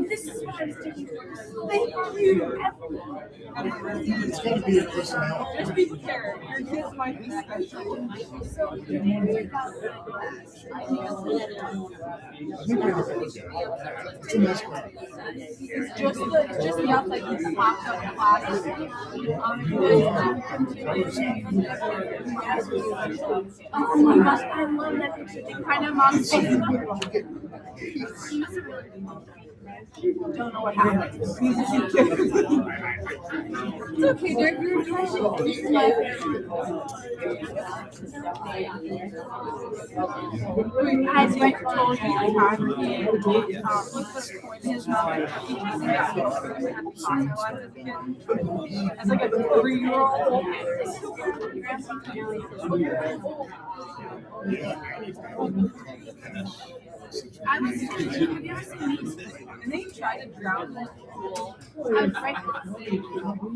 This is what I was doing. Thank you. It's gonna be a personality. Just be prepared. Your kids might be special. I think we're gonna look at it. It's a nice one. It's just the outside piece popped up class. Oh my gosh, I love that picture. They kind of on Facebook. Don't know what happened. It's okay, Derek. You're I went to told you I had he put a coin in his mouth. As like a 3-year-old. I was have you ever seen these? And they tried to drown them in the pool. I was right at the sea.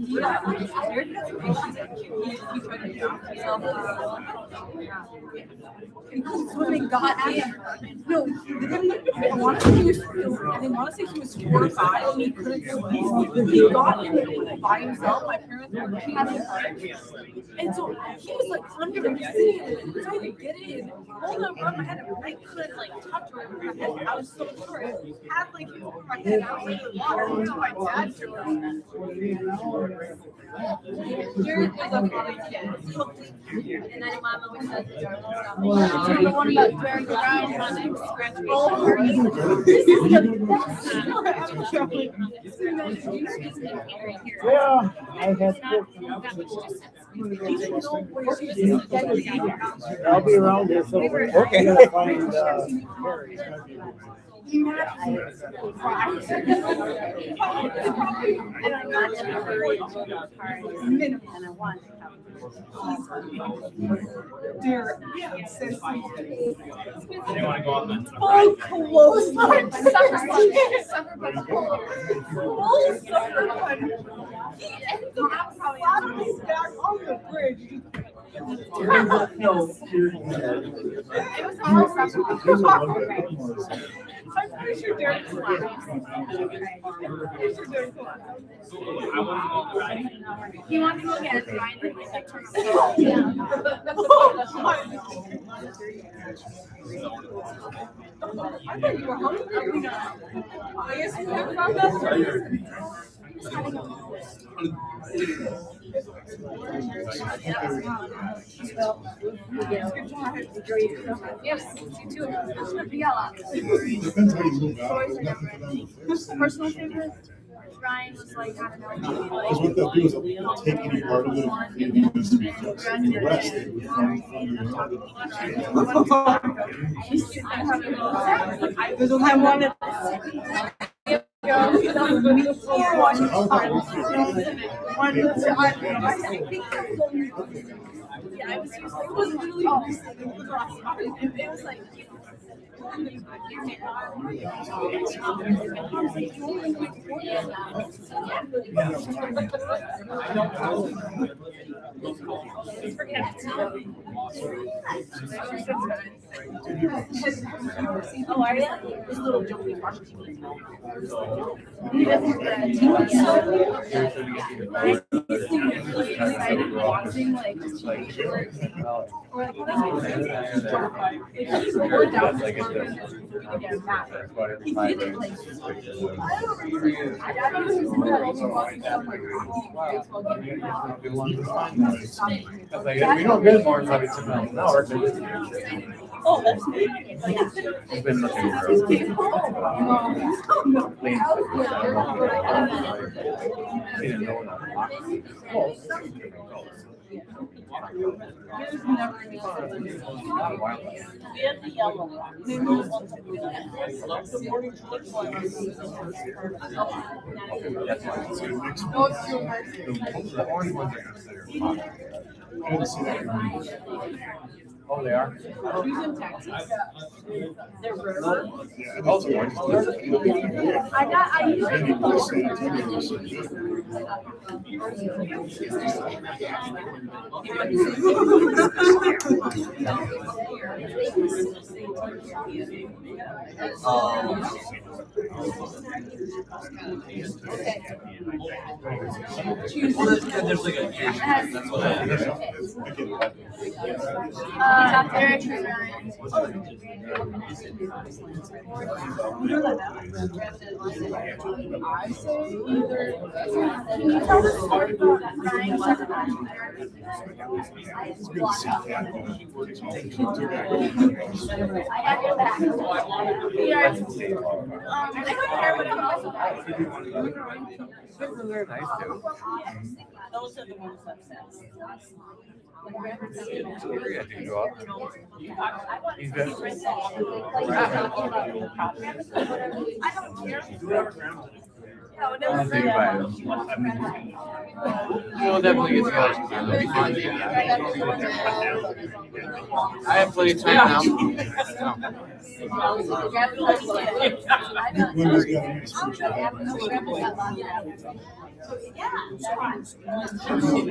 Yeah, Derek has a patient that he tried to drown himself. When they got in, no, I want to say he was 4 or 5 and he couldn't swim. He got in the pool by himself. My parents were having and so he was like under the sitting in it, trying to get in, holding above my head. I couldn't like touch her over my head. I was so short. Had like him over my head out like the water until my dad showed up. Jared was a funny kid. And then mom always says, the one about wearing around on and scratching. Oh, this is the best. Yeah, I had I'll be around there somewhere. Okay. And I want to hurry to the party, and I want to have Derek, You want to go on then? full close line summer fun. Full summer fun. He ended up flat on his back on the bridge. It was all summer fun. I'm pretty sure Derek's laughing. You want to go get it, Ryan? I thought you were hungry. I guess you never found out. Yes, you too. Yella. Depends how you move out. There's nothing for them to fix. Personal favorite? Ryan was like, I don't know. Because what they'll do is they'll take any part of it and needs to be fixed. And the rest they will find There's only one. Yeah, I was used to it was like Oh, are you? This little jumpy watching TV. he doesn't excited watching like or like We don't get more than probably 2 miles an hour. Oh, that's good. We've been looking for There's never any other. We have the yellow one. The morning looks like. No, it's too hard. The orange ones are considered. Oh, they are? She's in Texas. They're rare. Yeah, those are orange. I usually get those. There's like a that's what I I say either. Can you tell the story about that crying It's good to see that. Those are the ones upset. He's been. We'll definitely get started. I have plenty of time now. Linda's got a nice future.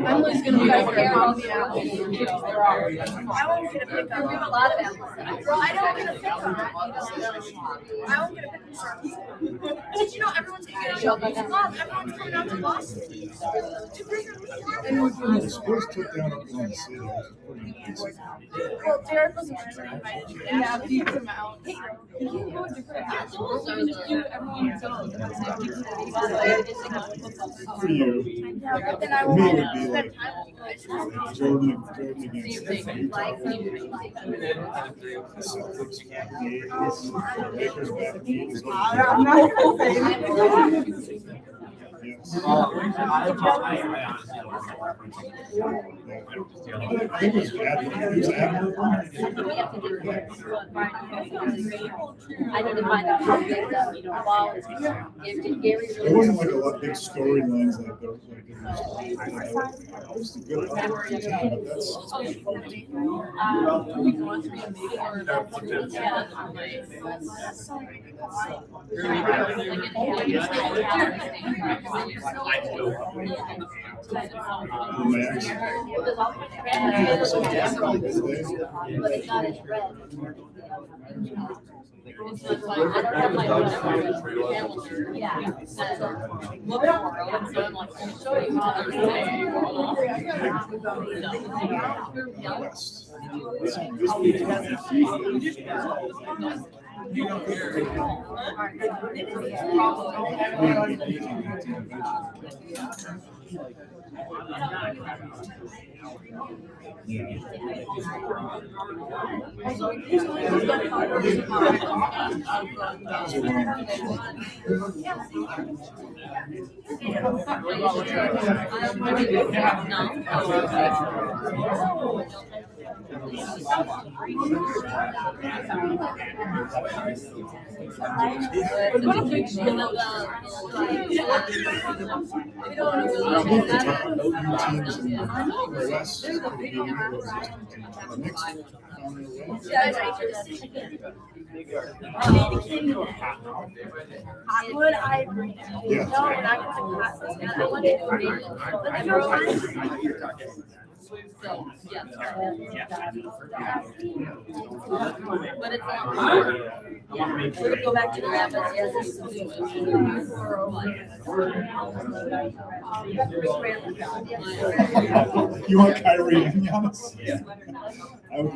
Emily's gonna be over here on the apples. I won't get a pick on a lot of apples. Girl, I don't get a pick on it. I won't get a pick on it. Did you know everyone's coming out to Mom, everyone's coming out to Boston to bring her And when the Spurs took down Oklahoma City, it was pretty amazing. Well, Derek was actually invited to and now he come out. Hey, You can go to different apples. So just do everyone's own. For you, Yeah, but then I for me, won't it would be spend like time with you guys. Jordan against Utah. The Celtics, Lakers back games. I'm not gonna say Yes. anything. I think it was Adler. I need to find out how big the wall is. Gary There wasn't like a lot of big storylines like there was like it was a good team, but But it's not as red. Yeah. Hotwood, I agree. Yeah. No, when I went to classes, I went to but then there was So, yeah. But it's not. Yeah, we're gonna go back to the rapids. Yes, this is You want Kyrie and Giannis? Yeah.